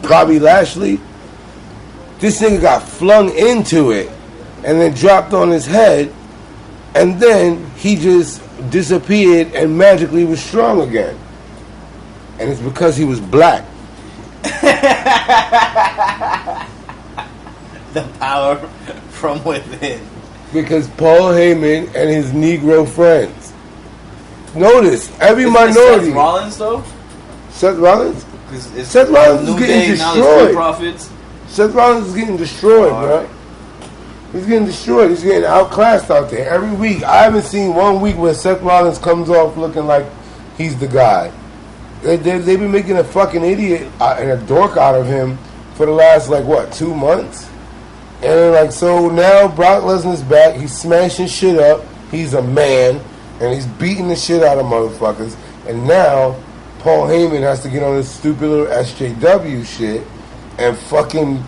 Bobby Lashley, this nigga got flung into it and then dropped on his head, and then he just disappeared and magically was strong again. And it's because he was black. The power from within. Because Paul Heyman and his Negro friends. Notice, every Isn't minority. Seth Rollins, though? Seth Rollins? It's Seth Rollins is New getting Day, now destroyed. the Profits. Seth Rollins is getting destroyed, bro. Right. He's getting destroyed. He's getting outclassed out there. Every week, I haven't seen 1 week where Seth Rollins comes off looking like he's the guy. They've been making a fucking idiot and a dork out of him for the last, 2 months? And so now Brock Lesnar's back. He's smashing shit up. He's a man, and he's beating the shit out of motherfuckers. And now Paul Heyman has to get on this stupid little SJW shit and fucking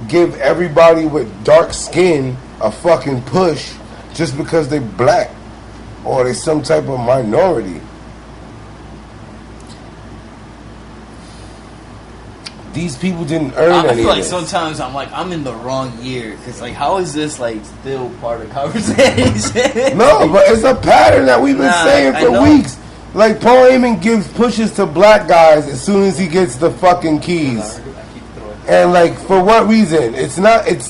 give everybody with dark skin a fucking push just because they black or they some type of minority. These people didn't earn any I feel like of this. sometimes I'm in the wrong year because how is this still part of the conversation? No, but it's a pattern that we've been saying for weeks. Paul Heyman gives pushes to black guys as soon as he gets the fucking keys. And for what reason? It's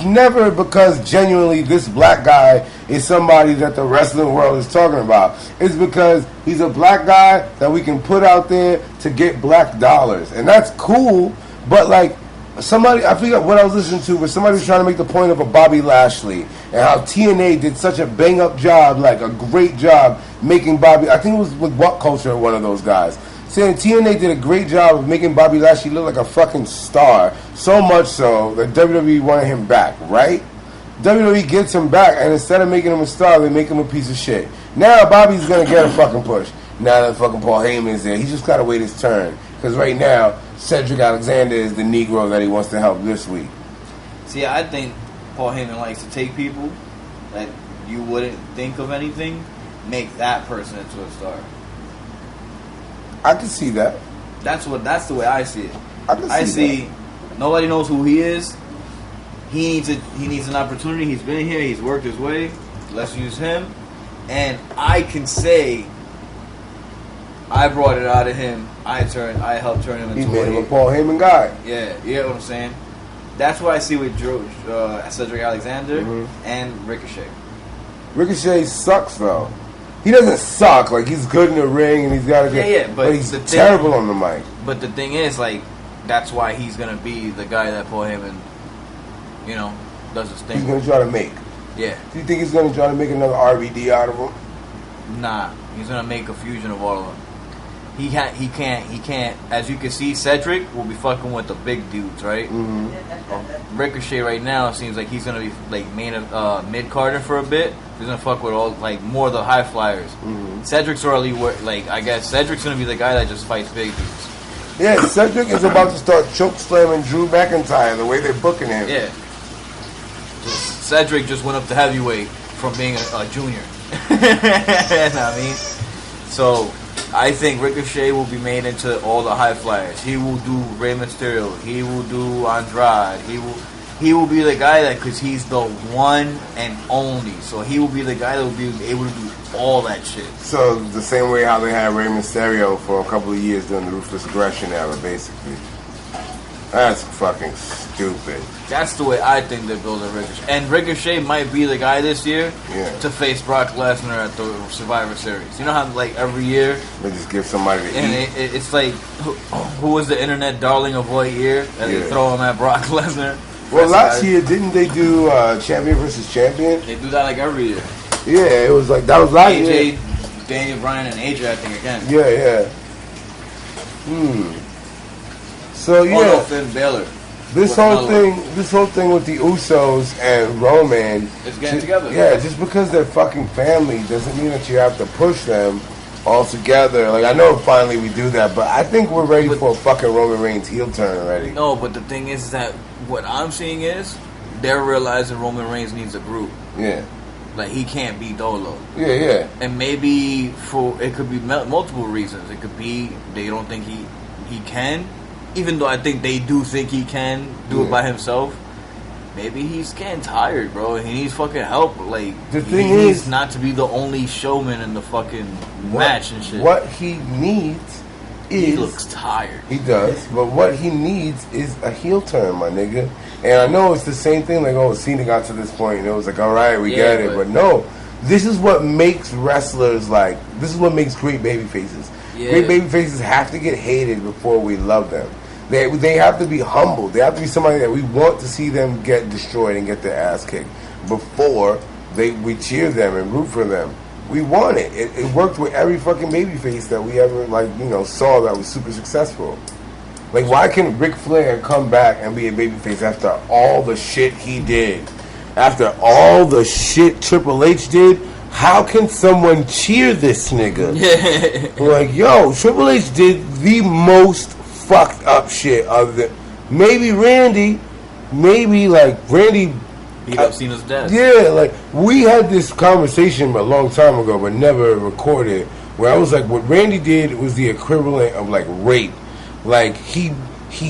never because genuinely this black guy is somebody that the wrestling world is talking about. It's because he's a black guy that we can put out there to get black dollars. And that's cool. But somebody, I forget what I was listening to, but somebody was trying to make the point of a Bobby Lashley and how TNA did such a bang up job, a great job making Bobby. I think it was with What Culture, one of those guys, saying TNA did a great job of making Bobby Lashley look like a fucking star. So much so that WWE wanted him back, right? WWE gets him back, and instead of making him a star, they make him a piece of shit. Now Bobby's gonna get a fucking push. Now that fucking Paul Heyman's there, he's just gotta wait his turn. Because right now, Cedric Alexander is the Negro that he wants to help this week. See, I think Paul Heyman likes to take people that you wouldn't think of anything, make that person into a star. I can see that. That's the way I see it. I see nobody knows who he is. He needs an opportunity. He's been here. He's worked his way. Let's use him. And I can say I brought it out of him. I helped turn him into he made him a Paul Heyman guy. Yeah, you know what I'm saying? That's what I see with Cedric Alexander and Ricochet. Ricochet sucks though. He doesn't suck. He's good in the ring and he's got a good. But he's terrible on the mic. But the thing is, that's why he's gonna be the guy that Paul Heyman, does his thing. He's gonna try to make. Yeah. Do you think he's gonna try to make another RVD out of him? Nah, he's gonna make a fusion of all of them. He can't. As you can see, Cedric will be fucking with the big dudes, right? Mm-hmm. Ricochet right now seems like he's gonna be mid carder for a bit. He's gonna fuck with all more of the high flyers. Mm-hmm. Cedric's already I guess Cedric's gonna be the guy that just fights big dudes. Yeah, Cedric is about to start choke slamming Drew McIntyre the way they're booking him. Yeah. Cedric just went up to heavyweight from being a junior. You know what I mean? So I think Ricochet will be made into all the high flyers. He will do Rey Mysterio. He will do Andrade. He will be the guy because he's the one and only. So he will be the guy that will be able to do all that shit. So the same way how they had Rey Mysterio for a couple of years during the Ruthless Aggression era, basically. That's fucking stupid. That's the way I think they're building Ricochet. And Ricochet might be the guy this year to face Brock Lesnar at the Survivor Series. You know how every year they just give somebody to eat. It's who was the internet darling of what year? And they throw him at Brock Lesnar. Well, last guys. year, didn't they do champion versus champion? They do that like every year. Yeah, it was like, that was last year. AJ, Daniel Bryan, and AJ, I think, again. Yeah. So, yeah. Oh, no, Finn Balor. This whole thing with the Usos and Roman, It's getting together. Yeah, just because they're fucking family doesn't mean that you have to push them all together. Like, I know finally we do that, but I think we're ready for a fucking Roman Reigns heel turn already. No, but the thing is that what I'm seeing is they're realizing Roman Reigns needs a group. Yeah. Like, he can't be Dolo. Yeah. And maybe it could be multiple reasons. It could be they don't think he can, even though I think they do think he can do it by himself. Maybe he's getting tired, bro. He needs fucking help. Like, the thing he needs is not to be the only showman in the fucking match and shit. What he needs is... He looks tired. He does. But what he needs is a heel turn, my nigga. And I know it's the same thing, like, oh, Cena got to this point and it was like, all right, we get it. But no, this is what makes wrestlers, like, this is what makes great baby faces. Yeah. Great baby faces have to get hated before we love them. They have to be humbled. They have to be somebody that we want to see them get destroyed and get their ass kicked before we cheer them and root for them. We want it. It worked with every fucking babyface that we ever, like, you know, saw that was super successful. Like, why can Ric Flair come back and be a babyface after all the shit he did? After all the shit Triple H did? How can someone cheer this nigga? Like, yo, Triple H did the most fucked up shit of the... Maybe Randy Beat up Cena's dad. Yeah, like, we had this conversation a long time ago, but never recorded, where I was like, what Randy did was the equivalent of, like, rape. Like, he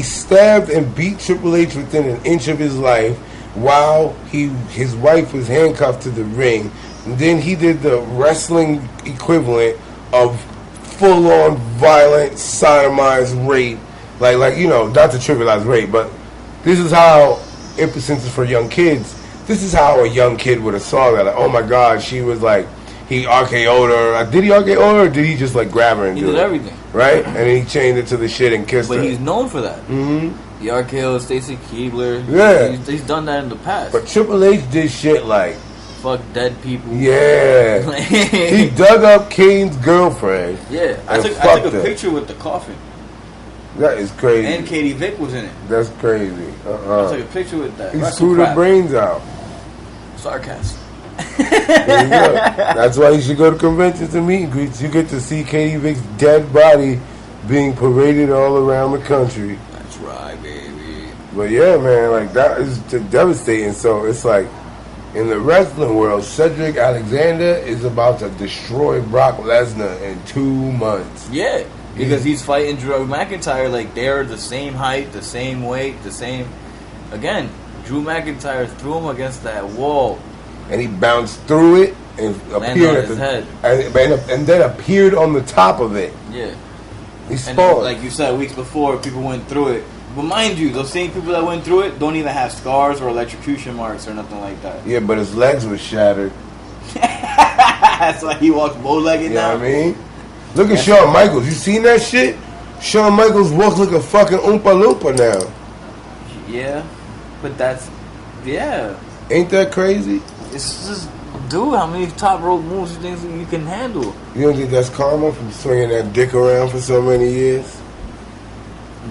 stabbed and beat Triple H within an inch of his life while his wife was handcuffed to the ring. And then he did the wrestling equivalent of full-on violent, sodomized rape. Like, you know, not to trivialize rape, but this is how, since it's for young kids, this is how a young kid would have saw that. Like, oh my God, she was like, he RKO'd her. Did he RKO her or did he just like grab her and do it? He did everything. Right? And then he chained it to the shit and kissed her. But he's known for that. Mm-hmm. The RKO, Stacy Keibler. Yeah. He's done that in the past. But Triple H did shit like... Fuck dead people. Yeah. He dug up Kane's girlfriend. Yeah. I took a picture with the coffin. That is crazy. And Katie Vick was in it. That's crazy. I took a picture with that. He screwed her brains out. Sarcasm. There you go. That's why you should go to conventions and meet and greets. You get to see Katie Vick's dead body being paraded all around the country. That's right, baby. But yeah, man, like, that is devastating. So it's like, in the wrestling world, Cedric Alexander is about to destroy Brock Lesnar in 2 months. Yeah, because he's fighting Drew McIntyre. Like, they're the same height, the same weight, the same... Again, Drew McIntyre threw him against that wall. And he bounced through it and appeared at his head. And then appeared on the top of it. Yeah. He spawned. Like you said, weeks before, people went through it. But mind you, those same people that went through it don't even have scars or electrocution marks or nothing like that. Yeah, but his legs were shattered. That's why he walks bow-legged now. You know what I mean? Look at Shawn Michaels. You seen that shit? Shawn Michaels walks like a fucking Oompa Loompa now. Yeah, but that's... Yeah. Ain't that crazy? It's just... Dude, how many top rope moves you think you can handle? You don't think that's karma from swinging that dick around for so many years?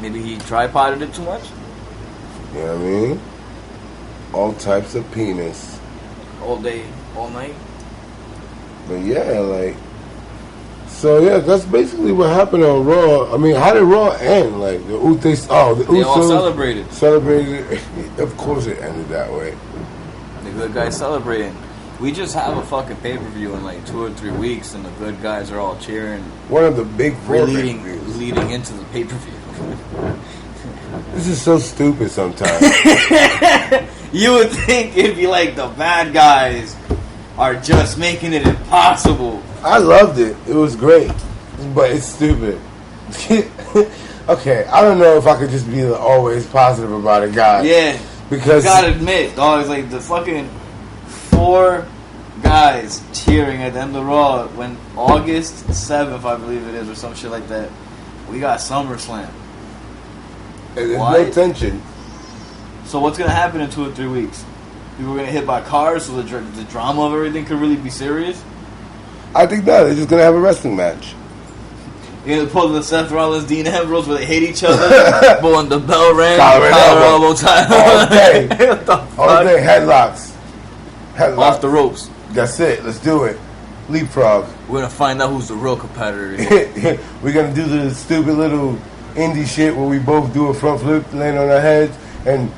Maybe he tripoded it too much? You know what I mean? All types of penis. All day, all night? But yeah, like... So yeah, that's basically what happened on Raw. I mean, how did Raw end? Like, the Usos all celebrated. Celebrated. Of course it ended that way. The good guys celebrating. We just have a fucking pay-per-view in like 2 or 3 weeks, and the good guys are all cheering. One of the big four leading into the pay-per-view. This is so stupid sometimes. You would think it'd be like the bad guys are just making it impossible. I loved it. It was great. But it's stupid. Okay, I don't know if I could just be always positive about a guy. Yeah. Because you gotta admit, dog, it's like the fucking 4 guys cheering at the end of Raw when August 7th, I believe it is, or some shit like that. We got SummerSlam. There's no tension. So So what's gonna happen in 2 or 3 weeks? People are gonna hit by cars, so the drama of everything could really be serious. I think no, they're just gonna have a wrestling match. You're gonna pull the Seth Rollins, Dean Ambrose, where they hate each other, pulling the bell ring, Collar elbow time, all day, What the fuck? all day headlocks. Off the ropes. That's it. Let's do it. Leapfrog. We're gonna find out who's the real competitor here. We're gonna do the stupid little indie shit where we both do a front flip, land on our heads, and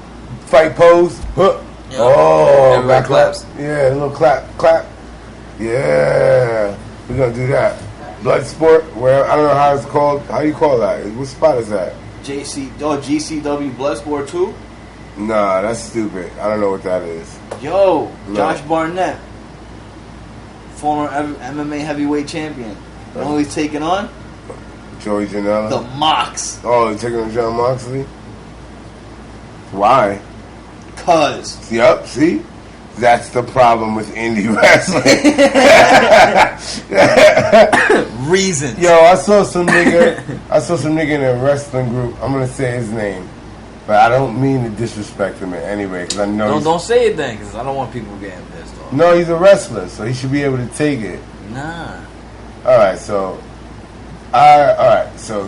fight pose. Huh. Yeah. Oh, Everybody back claps. Yeah, a little clap. Yeah, we're gonna do that. Blood sport. Where I don't know how it's called. How do you call that? What spot is that? GCW Bloodsport 2. Nah, that's stupid. I don't know what that is. Yo, No. Josh Barnett, former MMA heavyweight champion. You know who he's taking on? Joey Janela. The Mox. Oh, they're taking on Jon Moxley. Why? Cuz. Yup, see? That's the problem with indie wrestling. Reasons. Yo, I saw some nigga in a wrestling group. I'm gonna say his name, but I don't mean to disrespect him in any way because I know Don't say it then, because I don't want people getting pissed off. No, he's a wrestler, so he should be able to take it. Nah. All right, so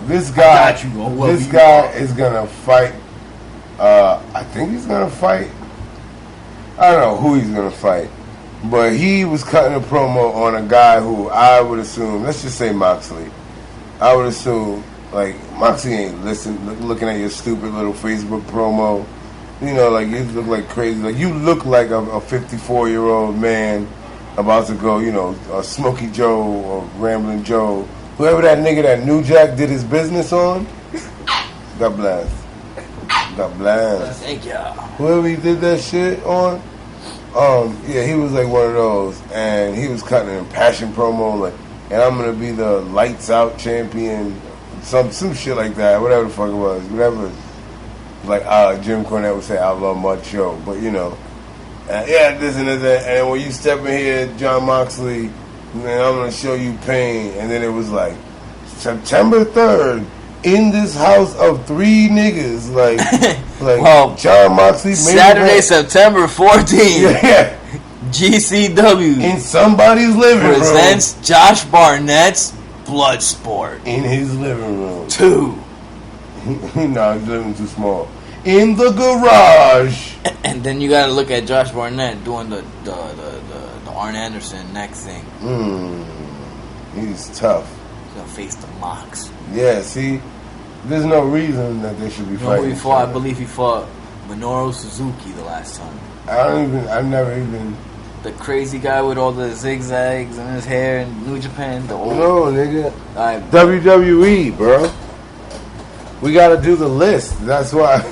this guy, got you, bro. Well, this you guy are. is gonna fight. I think he's gonna fight. I don't know who he's gonna fight, but he was cutting a promo on a guy who I would assume, let's just say Moxley. I would assume like Moxley ain't looking at your stupid little Facebook promo. You know, like you look like crazy. Like you look like a 54-year-old man about to go. You know, Smokey Joe or Rambling Joe, whoever that nigga that New Jack did his business on. God bless. God bless. Thank y'all. Whoever he did that shit on, yeah, he was like one of those, and he was cutting an impassioned promo, like, and I'm gonna be the lights out champion, some shit like that, whatever the fuck it was, whatever, like Jim Cornette would say, Outlaw Mud Show, but you know, yeah, this and that, and when you step in here, Jon Moxley, man, I'm gonna show you pain, and then it was like September 3rd. In this house of 3 niggas, like Well, Jon Moxley, Saturday, September 14th. yeah, GCW in somebody's living room, presents Josh Barnett's Bloodsport in his living room. 2. No, his living room too small. In the garage. And then you gotta look at Josh Barnett doing the Arn Anderson neck thing. He's tough. He's gonna face the Mox. Yeah, see, there's no reason that they should be You know who fighting. he fought? I believe he fought Minoru Suzuki the last time. I've never even. The crazy guy with all the zigzags in his hair in New Japan. The old. No, nigga. Alright, WWE, bro. We gotta do the list. That's why.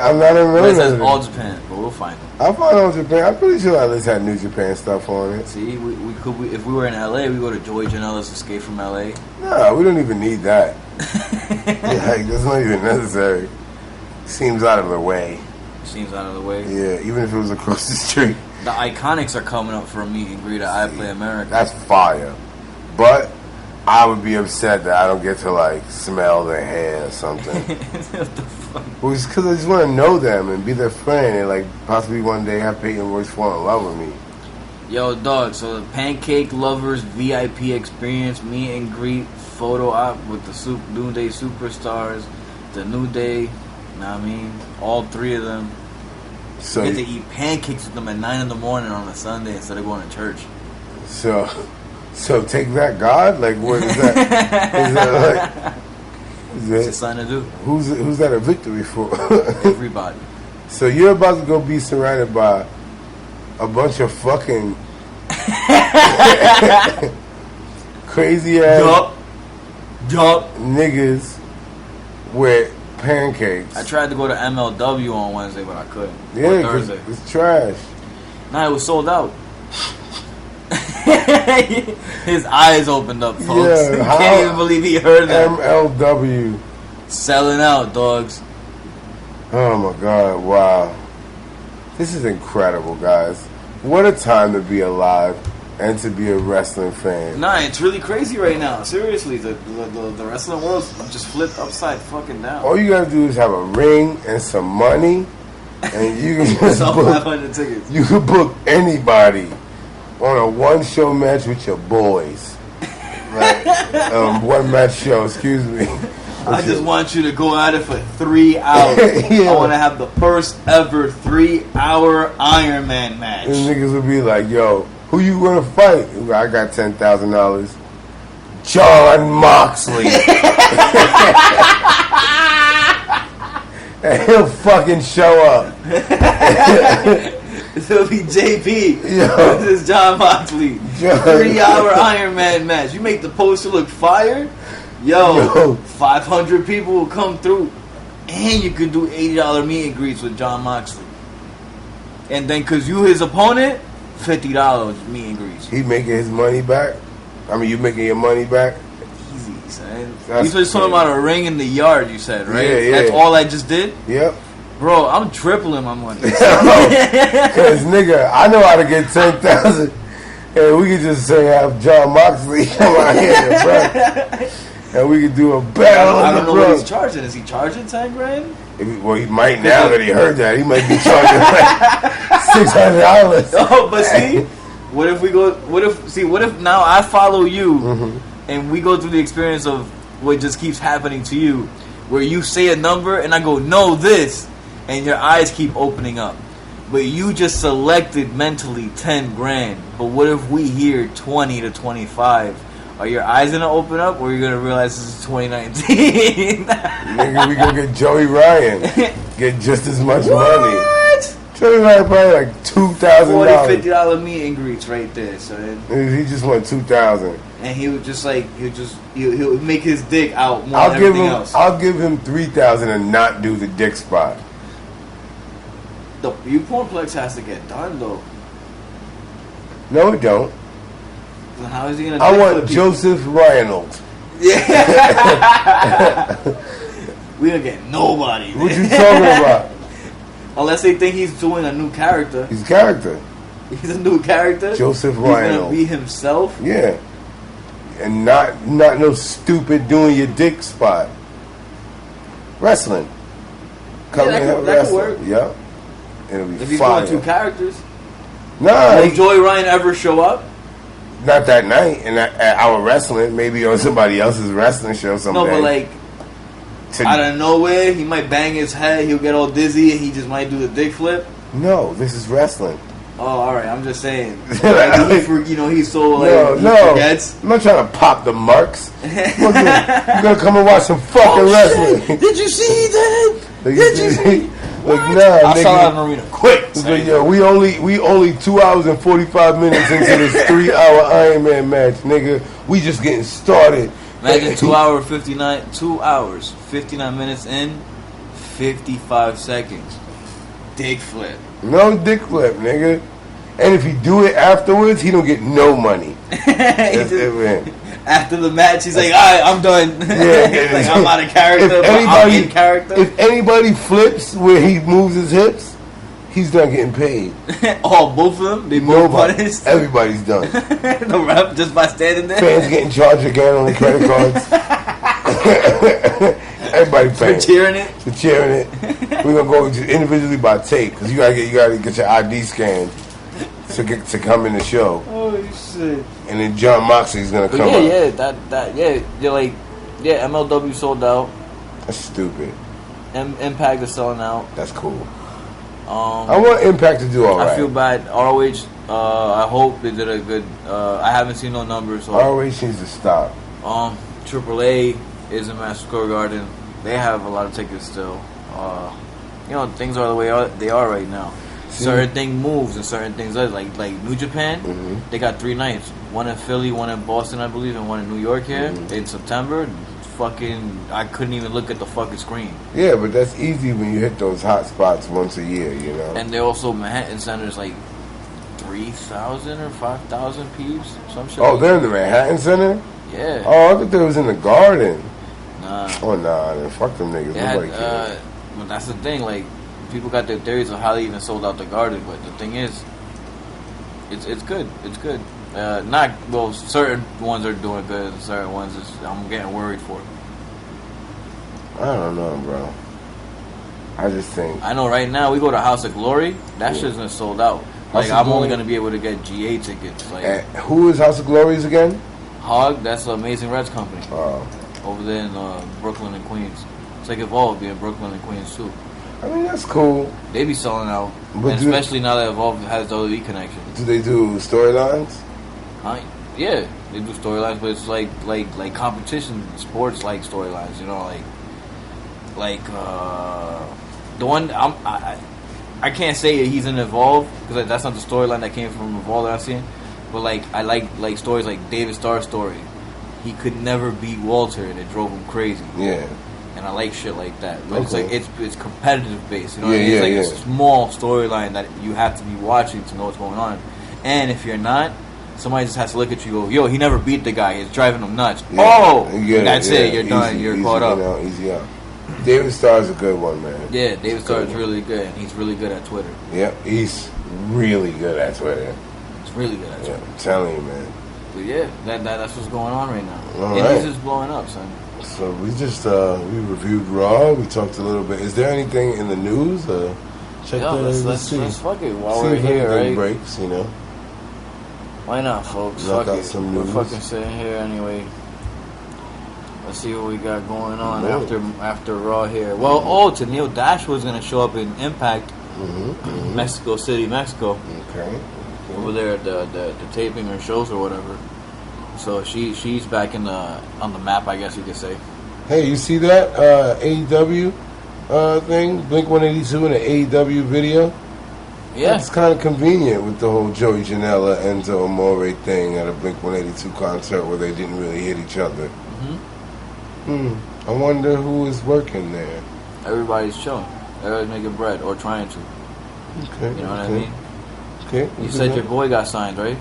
I'm not in It says Melina. All Japan, but we'll find him. I found All Japan. I'm pretty sure that list had New Japan stuff on it. See, we could if we were in LA, we go to Joey Janela's Escape from LA. No, we don't even need that. Like, that's not even necessary. Seems out of the way. Seems out of the way. Yeah, even if it was across the street. The Iconics are coming up for a meet and greet at iPlay America. That's fire. But I would be upset that I don't get to, like, smell their hair or something. What the fuck? Well, it's because I just want to know them and be their friend and, like, possibly one day have Peyton Royce fall in love with me. Yo, dog, so the Pancake Lovers VIP experience, meet and greet, photo op with the New Day Superstars, the New Day, you know what I mean? All 3 of them. So, You get to eat pancakes with them at 9 in the morning on a Sunday instead of going to church. so take that, God? Like, what is that? Is that like... It's just something to do. Who's that a victory for? Everybody. So you're about to go be surrounded by a bunch of fucking crazy ass Yup. niggas with pancakes. I tried to go to MLW on Wednesday, but I couldn't. Yeah, Or 'cause Thursday. it's trash. Nah, it was sold out. His eyes opened up, folks. Yeah, You how- can't even believe he heard that. MLW. Selling out, dogs. Oh my God! Wow, this is incredible, guys. What a time to be alive. and to be a wrestling fan. Nah, it's really crazy right now. Seriously, the wrestling world's just flipped upside fucking down. All you gotta do is have a ring and some money, and you can just Sell book. 500 tickets. You can book anybody on a one-show match with your boys. Like, one-match show. Excuse me. I just want you to go at it for 3 hours. Yeah. I want to have the first ever 3-hour Iron Man match. And niggas will be like, "Yo, who you gonna fight?" I got $10,000. Jon Moxley. And he'll fucking show up. It'll be JP. Yo. This is Jon Moxley. 3-hour Iron Man match. You make the poster look fire. Yo, 500 people will come through, and you could do $80 meet and greets with Jon Moxley. And then, cause you his opponent, $50 meet and greets. He making his money back. I mean, you making your money back. Easy, son. That's You just talking about a ring in the yard. You said, right? Yeah. That's all I just did, Yep. bro. I'm tripling my money. Because nigga, I know how to get 10,000, and we could just say have Jon Moxley come out here, bro, and we could do a battle. I don't know what he's bro. charging. Is he charging $10,000? Well, he might now that he heard that. He might be charging like $600. Oh, but see, what if we go? What if now I follow you, and we go through the experience of what just keeps happening to you, where you say a number and I go, no, this, and your eyes keep opening up, but you just selected mentally $10,000. But what if we hear 20 to 25? Are your eyes gonna open up, or are you gonna realize this is 2019? Nigga, we gonna get Joey Ryan, get just as much money. What? Joey Ryan probably like $2,000. $40-$50 meet and greets right there, son. He just won $2,000. And he would just like he'll make his dick out more than everything else. I'll give him $3,000 and not do the dick spot. The pornplex has to get done though. No, it don't. So how is he gonna? I dick want flip people? Joseph Reynolds. Yeah. We don't get nobody. What you talking about? Unless they think he's doing a new character. He's a character. He's a new character. Joseph He's gonna Reynolds. be himself. Yeah. And not no stupid doing your dick spot. Wrestling. Come that in could- and that could wrestle. work. Yep. It'll be If he's fire. doing two characters. Nah, Will Joey Ryan ever show up? not that night. And at our wrestling, maybe on somebody else's wrestling show someday. No, but like out of nowhere, he might bang his head. He'll get all dizzy, and he just might do the dick flip. No, this is wrestling. Oh, all right. I'm just saying. Like, he's so like he No. forgets. I'm not trying to pop the marks. You're gonna come and watch some fucking wrestling. Shit. Did you see that? Like, Did you see? Like, What? nah, I nigga. saw that Marina quick. It's like, yo, we only 2 hours and 45 minutes into this 3-hour Iron Man match, nigga. We just getting started. Imagine 2 hours 59 minutes in, 55 seconds. Dick flip. No dick flip, nigga. And if he do it afterwards, he don't get no money. That's it, man. After the match, he's like, all right, I'm done. Yeah, like, I'm out of character, but I'm in character. If anybody flips where he moves his hips, he's not getting paid. Oh, both of them? They both Nobody. punished? Everybody's done. The ref just by standing there? Fans getting charged again on the credit cards. Everybody For paying. cheering it? For cheering it. We're gonna go individually by tape because you gotta get your ID scanned to come in the show. Oh, shit. And then Jon Moxley's gonna But come out. you're like, MLW sold out. That's stupid. Impact is selling out. That's cool. I want Impact to do all right. I feel bad. ROH, I hope they did a good. I haven't seen no numbers. So, ROH needs to stop. AAA is in Madison Square Garden. They have a lot of tickets still. Things are the way they are right now. Certain thing moves and certain things like New Japan. Mm-hmm. They got 3 nights: one in Philly, one in Boston, I believe, and one in New York here in September. I couldn't even look at the fucking screen. Yeah, but that's easy when you hit those hot spots once a year, you know. And they also Manhattan Center's like 3,000 or 5,000 peeps, some shit. Oh, they're in the Manhattan Center? Yeah. Oh, I thought they was in the Garden. Nah. Oh, nah, then fuck them niggas. Nobody cares. But that's the thing. Like, people got their theories of how they even sold out the Garden. But the thing is, it's good. It's good. Certain ones are doing good, and certain ones I'm getting worried for. I don't know, bro. I just think I know right now we go to House of Glory. That shit's been sold out. Like I'm only gonna be able to get GA tickets. Like and who is House of Glories again? Hog, that's the Amazing Reds company. Oh. Over there in Brooklyn and Queens. It's like Evolve being Brooklyn and Queens too. I mean, that's cool. They be selling out, But and especially now that Evolve has the WWE connection. Do they do storylines? Yeah, they do storylines, but it's like competition sports like storylines. You know, like the one I can't say he's in Evolve because that's not the storyline that came from Evolve that I've seen. But I like stories like David Starr's story. He could never beat Walter, and it drove him crazy. Yeah. And I like shit like that. But Okay. it's competitive based. You know what I mean? It's like a small storyline that you have to be watching to know what's going on. And if you're not, somebody just has to look at you and go, yo, he never beat the guy. He's driving him nuts. Yeah. Oh! Yeah, That's it. You're easy, done. You're caught up. Easy out. David Starr's a good one, man. Yeah, David Starr is really good. And he's really good at Twitter. Yep, he's really good at Twitter. He's really good at Twitter. I'm telling you, man. But yeah, that's what's going on right now. All Indies right. is blowing up, son. So we just we reviewed Raw. We talked a little bit. Is there anything in the news? Check Yo, let's see. fuck it while See we're if here, anything right? breaks, you know. Why not, folks? Knock Fuck out it. some We're news. fucking sitting here anyway. Let's see what we got going on after Raw here. Well, Tennille Dash was gonna show up in Impact, Mexico City, Mexico. Okay. Over there at the taping or shows or whatever. So she's back on the map, I guess you could say. Hey, you see that AEW thing? Blink 182 in the AEW video. Yeah. It's kind of convenient with the whole Joey Janela Enzo Amore thing at a Blink 182 concert where they didn't really hit each other. I wonder who is working there. Everybody's chilling. Everybody's making bread or trying to. Okay. You know what I mean? Okay. You said your boy got signed, right?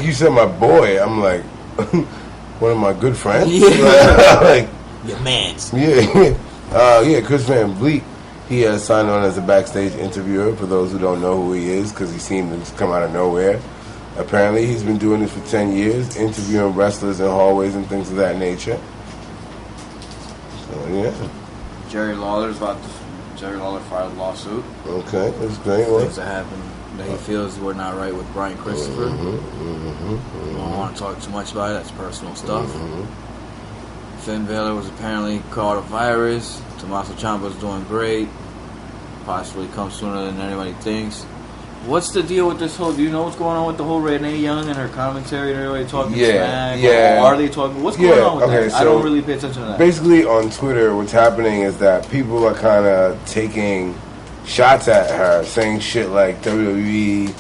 You said my boy. I'm like, one of my good friends. Yeah. Like, Your man's. Yeah, Chris Van Vliet. He signed on as a backstage interviewer. For those who don't know who he is, because he seemed to come out of nowhere. Apparently, he's been doing this for 10 years, interviewing wrestlers in hallways and things of that nature. So yeah. Jerry Lawler filed a lawsuit. Okay, that's great. Things that happened that he feels were not right with Brian Christopher. I don't want to talk too much about it. That's personal stuff. Finn Balor was apparently caught a virus. Tommaso Ciampa's doing great. Possibly come sooner than anybody thinks. What's the deal with this whole? Do you know what's going on with the whole Renee Young and her commentary and everybody talking smack? Yeah. Or are they talking? What's going on with that? So I don't really pay attention to that. Basically, on Twitter, what's happening is that people are kind of taking shots at her, saying shit like WWE,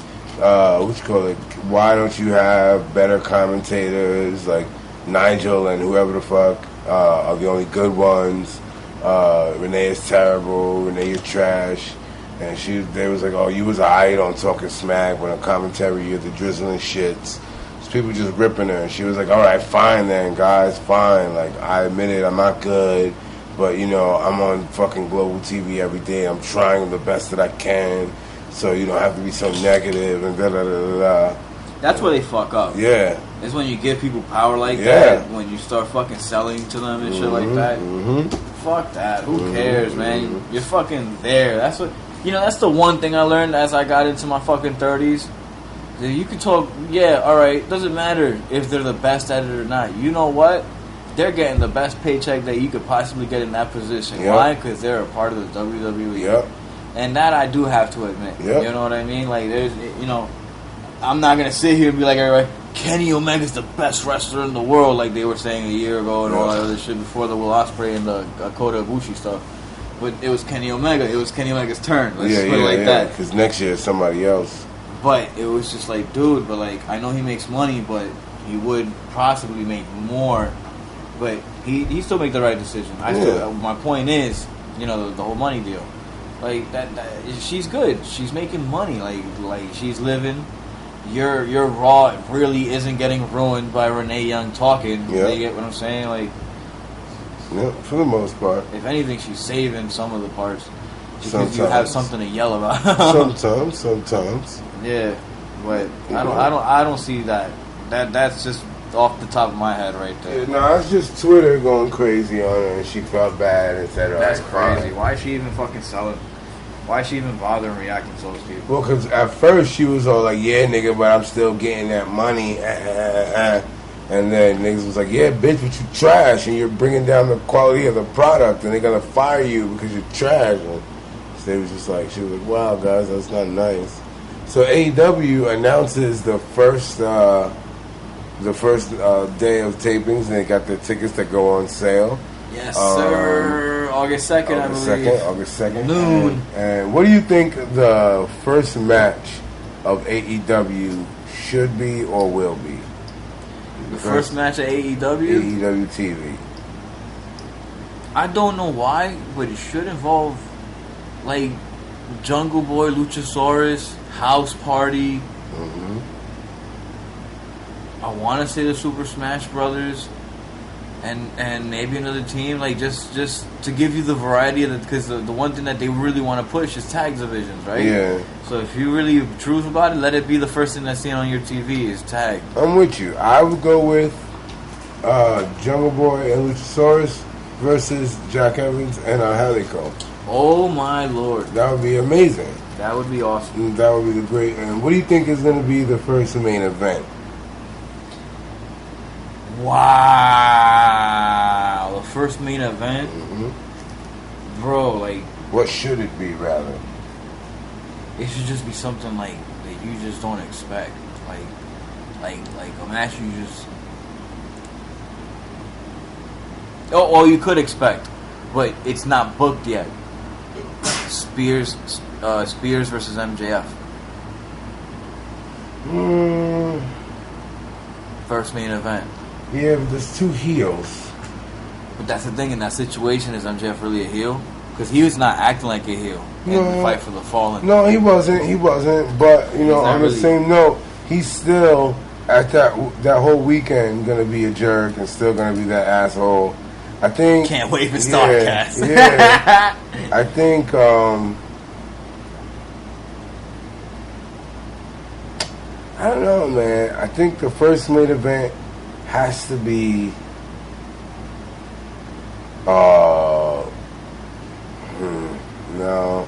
why don't you have better commentators like Nigel and whoever the fuck are the only good ones. Renee is terrible. Renee, you're trash. And they was like, oh, you was alright on talking smack, but on commentary, you're the drizzling shits. So people just ripping her. And she was like, alright, fine then, guys, fine. Like, I admit it, I'm not good. But, you know, I'm on fucking global TV every day. I'm trying the best that I can. So you don't have to be so negative and da-da-da-da-da. That's where they fuck up. Yeah. It's when you give people power like that, when you start fucking selling to them and shit like that. Fuck that. Who cares, man? You're fucking there. That's what... You know, that's the one thing I learned as I got into my fucking 30s. That you can talk, yeah, alright, doesn't matter if they're the best at it or not. You know what? They're getting the best paycheck that you could possibly get in that position. Yep. Why? Because they're a part of the WWE. Yep. And that I do have to admit. Yep. You know what I mean? Like, there's, you know, I'm not going to sit here and be like, everybody, Kenny Omega's the best wrestler in the world, like they were saying a year ago and all that other shit before the Will Ospreay and the Kota Ibushi stuff. But it was Kenny Omega. It was Kenny Omega's turn. Let's just put it like that. Because next year is somebody else. But it was just like, dude, but like, I know he makes money, but he would possibly make more. But he still make the right decision. My point is, you know, the whole money deal. Like, that she's good. She's making money. Like she's living. Your Raw really isn't getting ruined by Renee Young talking. Yeah. You get what I'm saying? Like, Yeah, for the most part. if anything, she's saving some of the parts. Because you have something to yell about. Sometimes. Yeah, but I don't see that. That's just off the top of my head right there. Yeah, no, it's just Twitter going crazy on her, and she felt bad and said, That's crazy. Why is she even fucking selling? Why is she even bothering reacting to those people? Well, because at first she was all like, yeah, nigga, but I'm still getting that money. And then niggas was like, yeah, bitch, but you trash, and you're bringing down the quality of the product, and they're going to fire you because you're trash. And so they was just like, she was like, wow, guys, that's not nice. So AEW announces the first day of tapings, and they got the tickets that go on sale. Yes, sir. August 2nd, I believe. August 2nd. Noon. And what do you think the first match of AEW should be or will be? The first match of AEW? AEW TV. I don't know why, but it should involve, like, Jungle Boy, Luchasaurus, House Party. Mm-hmm. I want to say the Super Smash Brothers. And maybe another team, like just to give you the variety of because the one thing that they really want to push is tag divisions, right? Yeah. So if you really truth about it, let it be the first thing that's seen on your TV is tag. I'm with you. I would go with Jungle Boy and Luchasaurus versus Jack Evans and Helico. Oh my lord, That would be amazing. that would be awesome. That would be the great. And what do you think is going to be the first main event? Wow, the first main event, bro. Like, What should it be, rather? it should just be something like that you just don't expect. Like a match you just. Oh, you could expect, but it's not booked yet. Spears versus MJF. First main event. Yeah, but there's two heels. But that's the thing in that situation, is MJF really a heel? Because he was not acting like a heel in the fight for the Fallen. No, he wasn't. But you know, on the really. same note, he's still at that whole weekend gonna be a jerk and still gonna be that asshole. I think. Can't wait for Starcast. Yeah. I think. I don't know, man. I think the first main event has to be. No.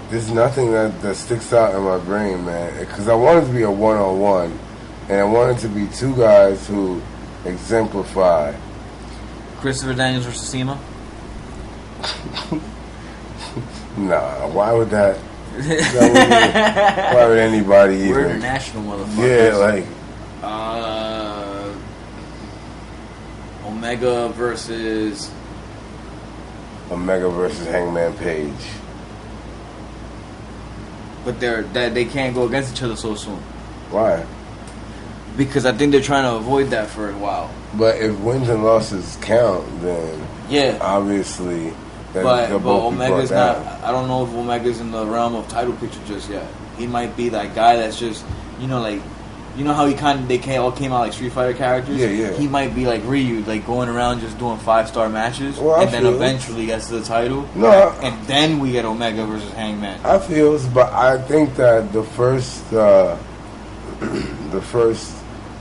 There's nothing that sticks out in my brain, man. Because I want it to be a one-on-one, and I want it to be two guys who exemplify. Christopher Daniels versus Cena. Nah, why would that? Why would anybody even? We're international motherfuckers. Yeah, like Omega versus Hangman Page. But they can't go against each other so soon. Why? Because I think they're trying to avoid that for a while. But if wins and losses count, then Yeah. obviously. But Omega's not. I don't know if Omega's in the realm of title picture just yet. He might be that guy that's just, like, how they all came out like Street Fighter characters. Yeah. He might be like Ryu, like going around just doing 5-star matches, Well, and then eventually gets to the title. No, and then we get Omega versus Hangman. I feel, but I think that the first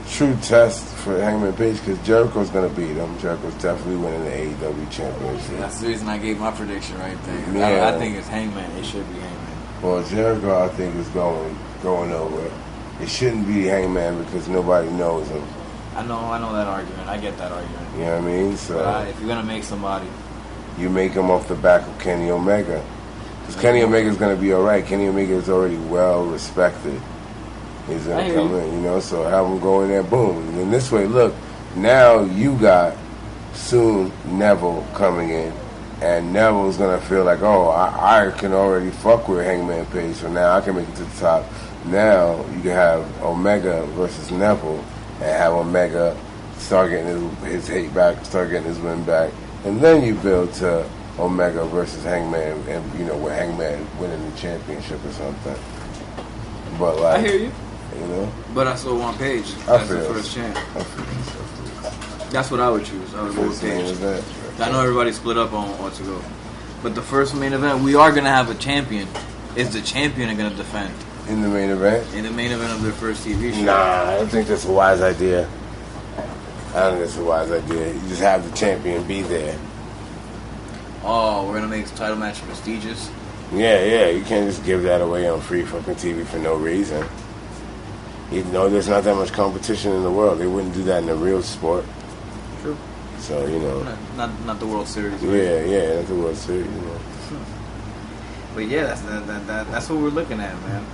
true test for Hangman Page, because Jericho's going to beat him. Jericho's definitely winning the AEW championship. That's the reason I gave my prediction right there. Yeah. I think it's Hangman. It should be Hangman. Well, Jericho, I think, is going over. It shouldn't be Hangman because nobody knows him. I know that argument. I get that argument. You know what I mean? So if you're gonna make somebody, you make him off the back of Kenny Omega, because Kenny Omega's going to be all right. Kenny Omega is already well respected. He's going to come in, so have him go in there, boom. And then this way, look, now you got soon Neville coming in, and Neville's going to feel like, oh, I can already fuck with Hangman Page, so now I can make it to the top. Now you can have Omega versus Neville, and have Omega start getting his hate back, start getting his win back, and then you build to Omega versus Hangman, and with Hangman winning the championship or something. But like, I hear you. But I still want Page. That's the first champ. That's what I would choose. I would go with Page. I know everybody split up on what to go. But the first main event, we are gonna have a champion. Is the champion gonna defend In the main event? in the main event of their first TV show? Nah, I don't think that's a wise idea. I don't think that's a wise idea. You just have the champion be there. Oh, we're gonna make the title match prestigious. Yeah, you can't just give that away on free fucking TV for no reason. You know, there's not that much competition in the world. They wouldn't do that in a real sport. True. So, you know. Not the World Series. Right? Yeah, that's the World Series, you know. But yeah, that's what we're looking at, man.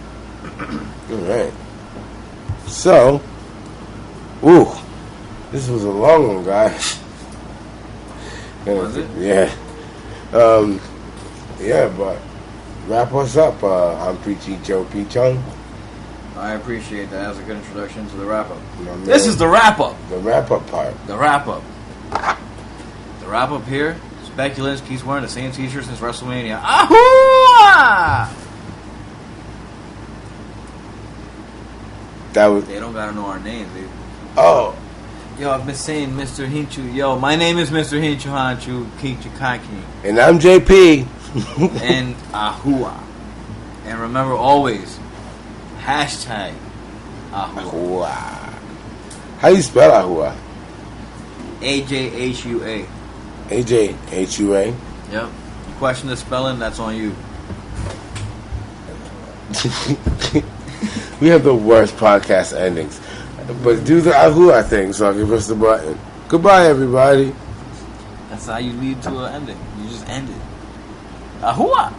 All right. So, this was a long one, guys. Was it? Yeah. Yeah, but wrap us up. I'm Preachy Joe Pichon. I appreciate that. That was a good introduction to the wrap-up. Man, This is the wrap-up. the wrap-up part. The wrap-up. The wrap-up here is Becky Lynch keeps wearing the same t-shirt since WrestleMania. Ahoo! That was. They don't gotta know our names. Oh, Yo, I've been saying Mr. Hinchu. Yo, my name is Mr. Hinchu Hanchu Kichikaki. and I'm JP. And Ahua. And remember always, hashtag Ahua. Ahua. How you spell Ahua? AJHUA. AJHUA. Yep. You question the spelling, that's on you. We have the worst podcast endings. But do the Ahua thing so I can press the button. Goodbye, everybody. That's how you lead to an ending. You just end it. Ahua!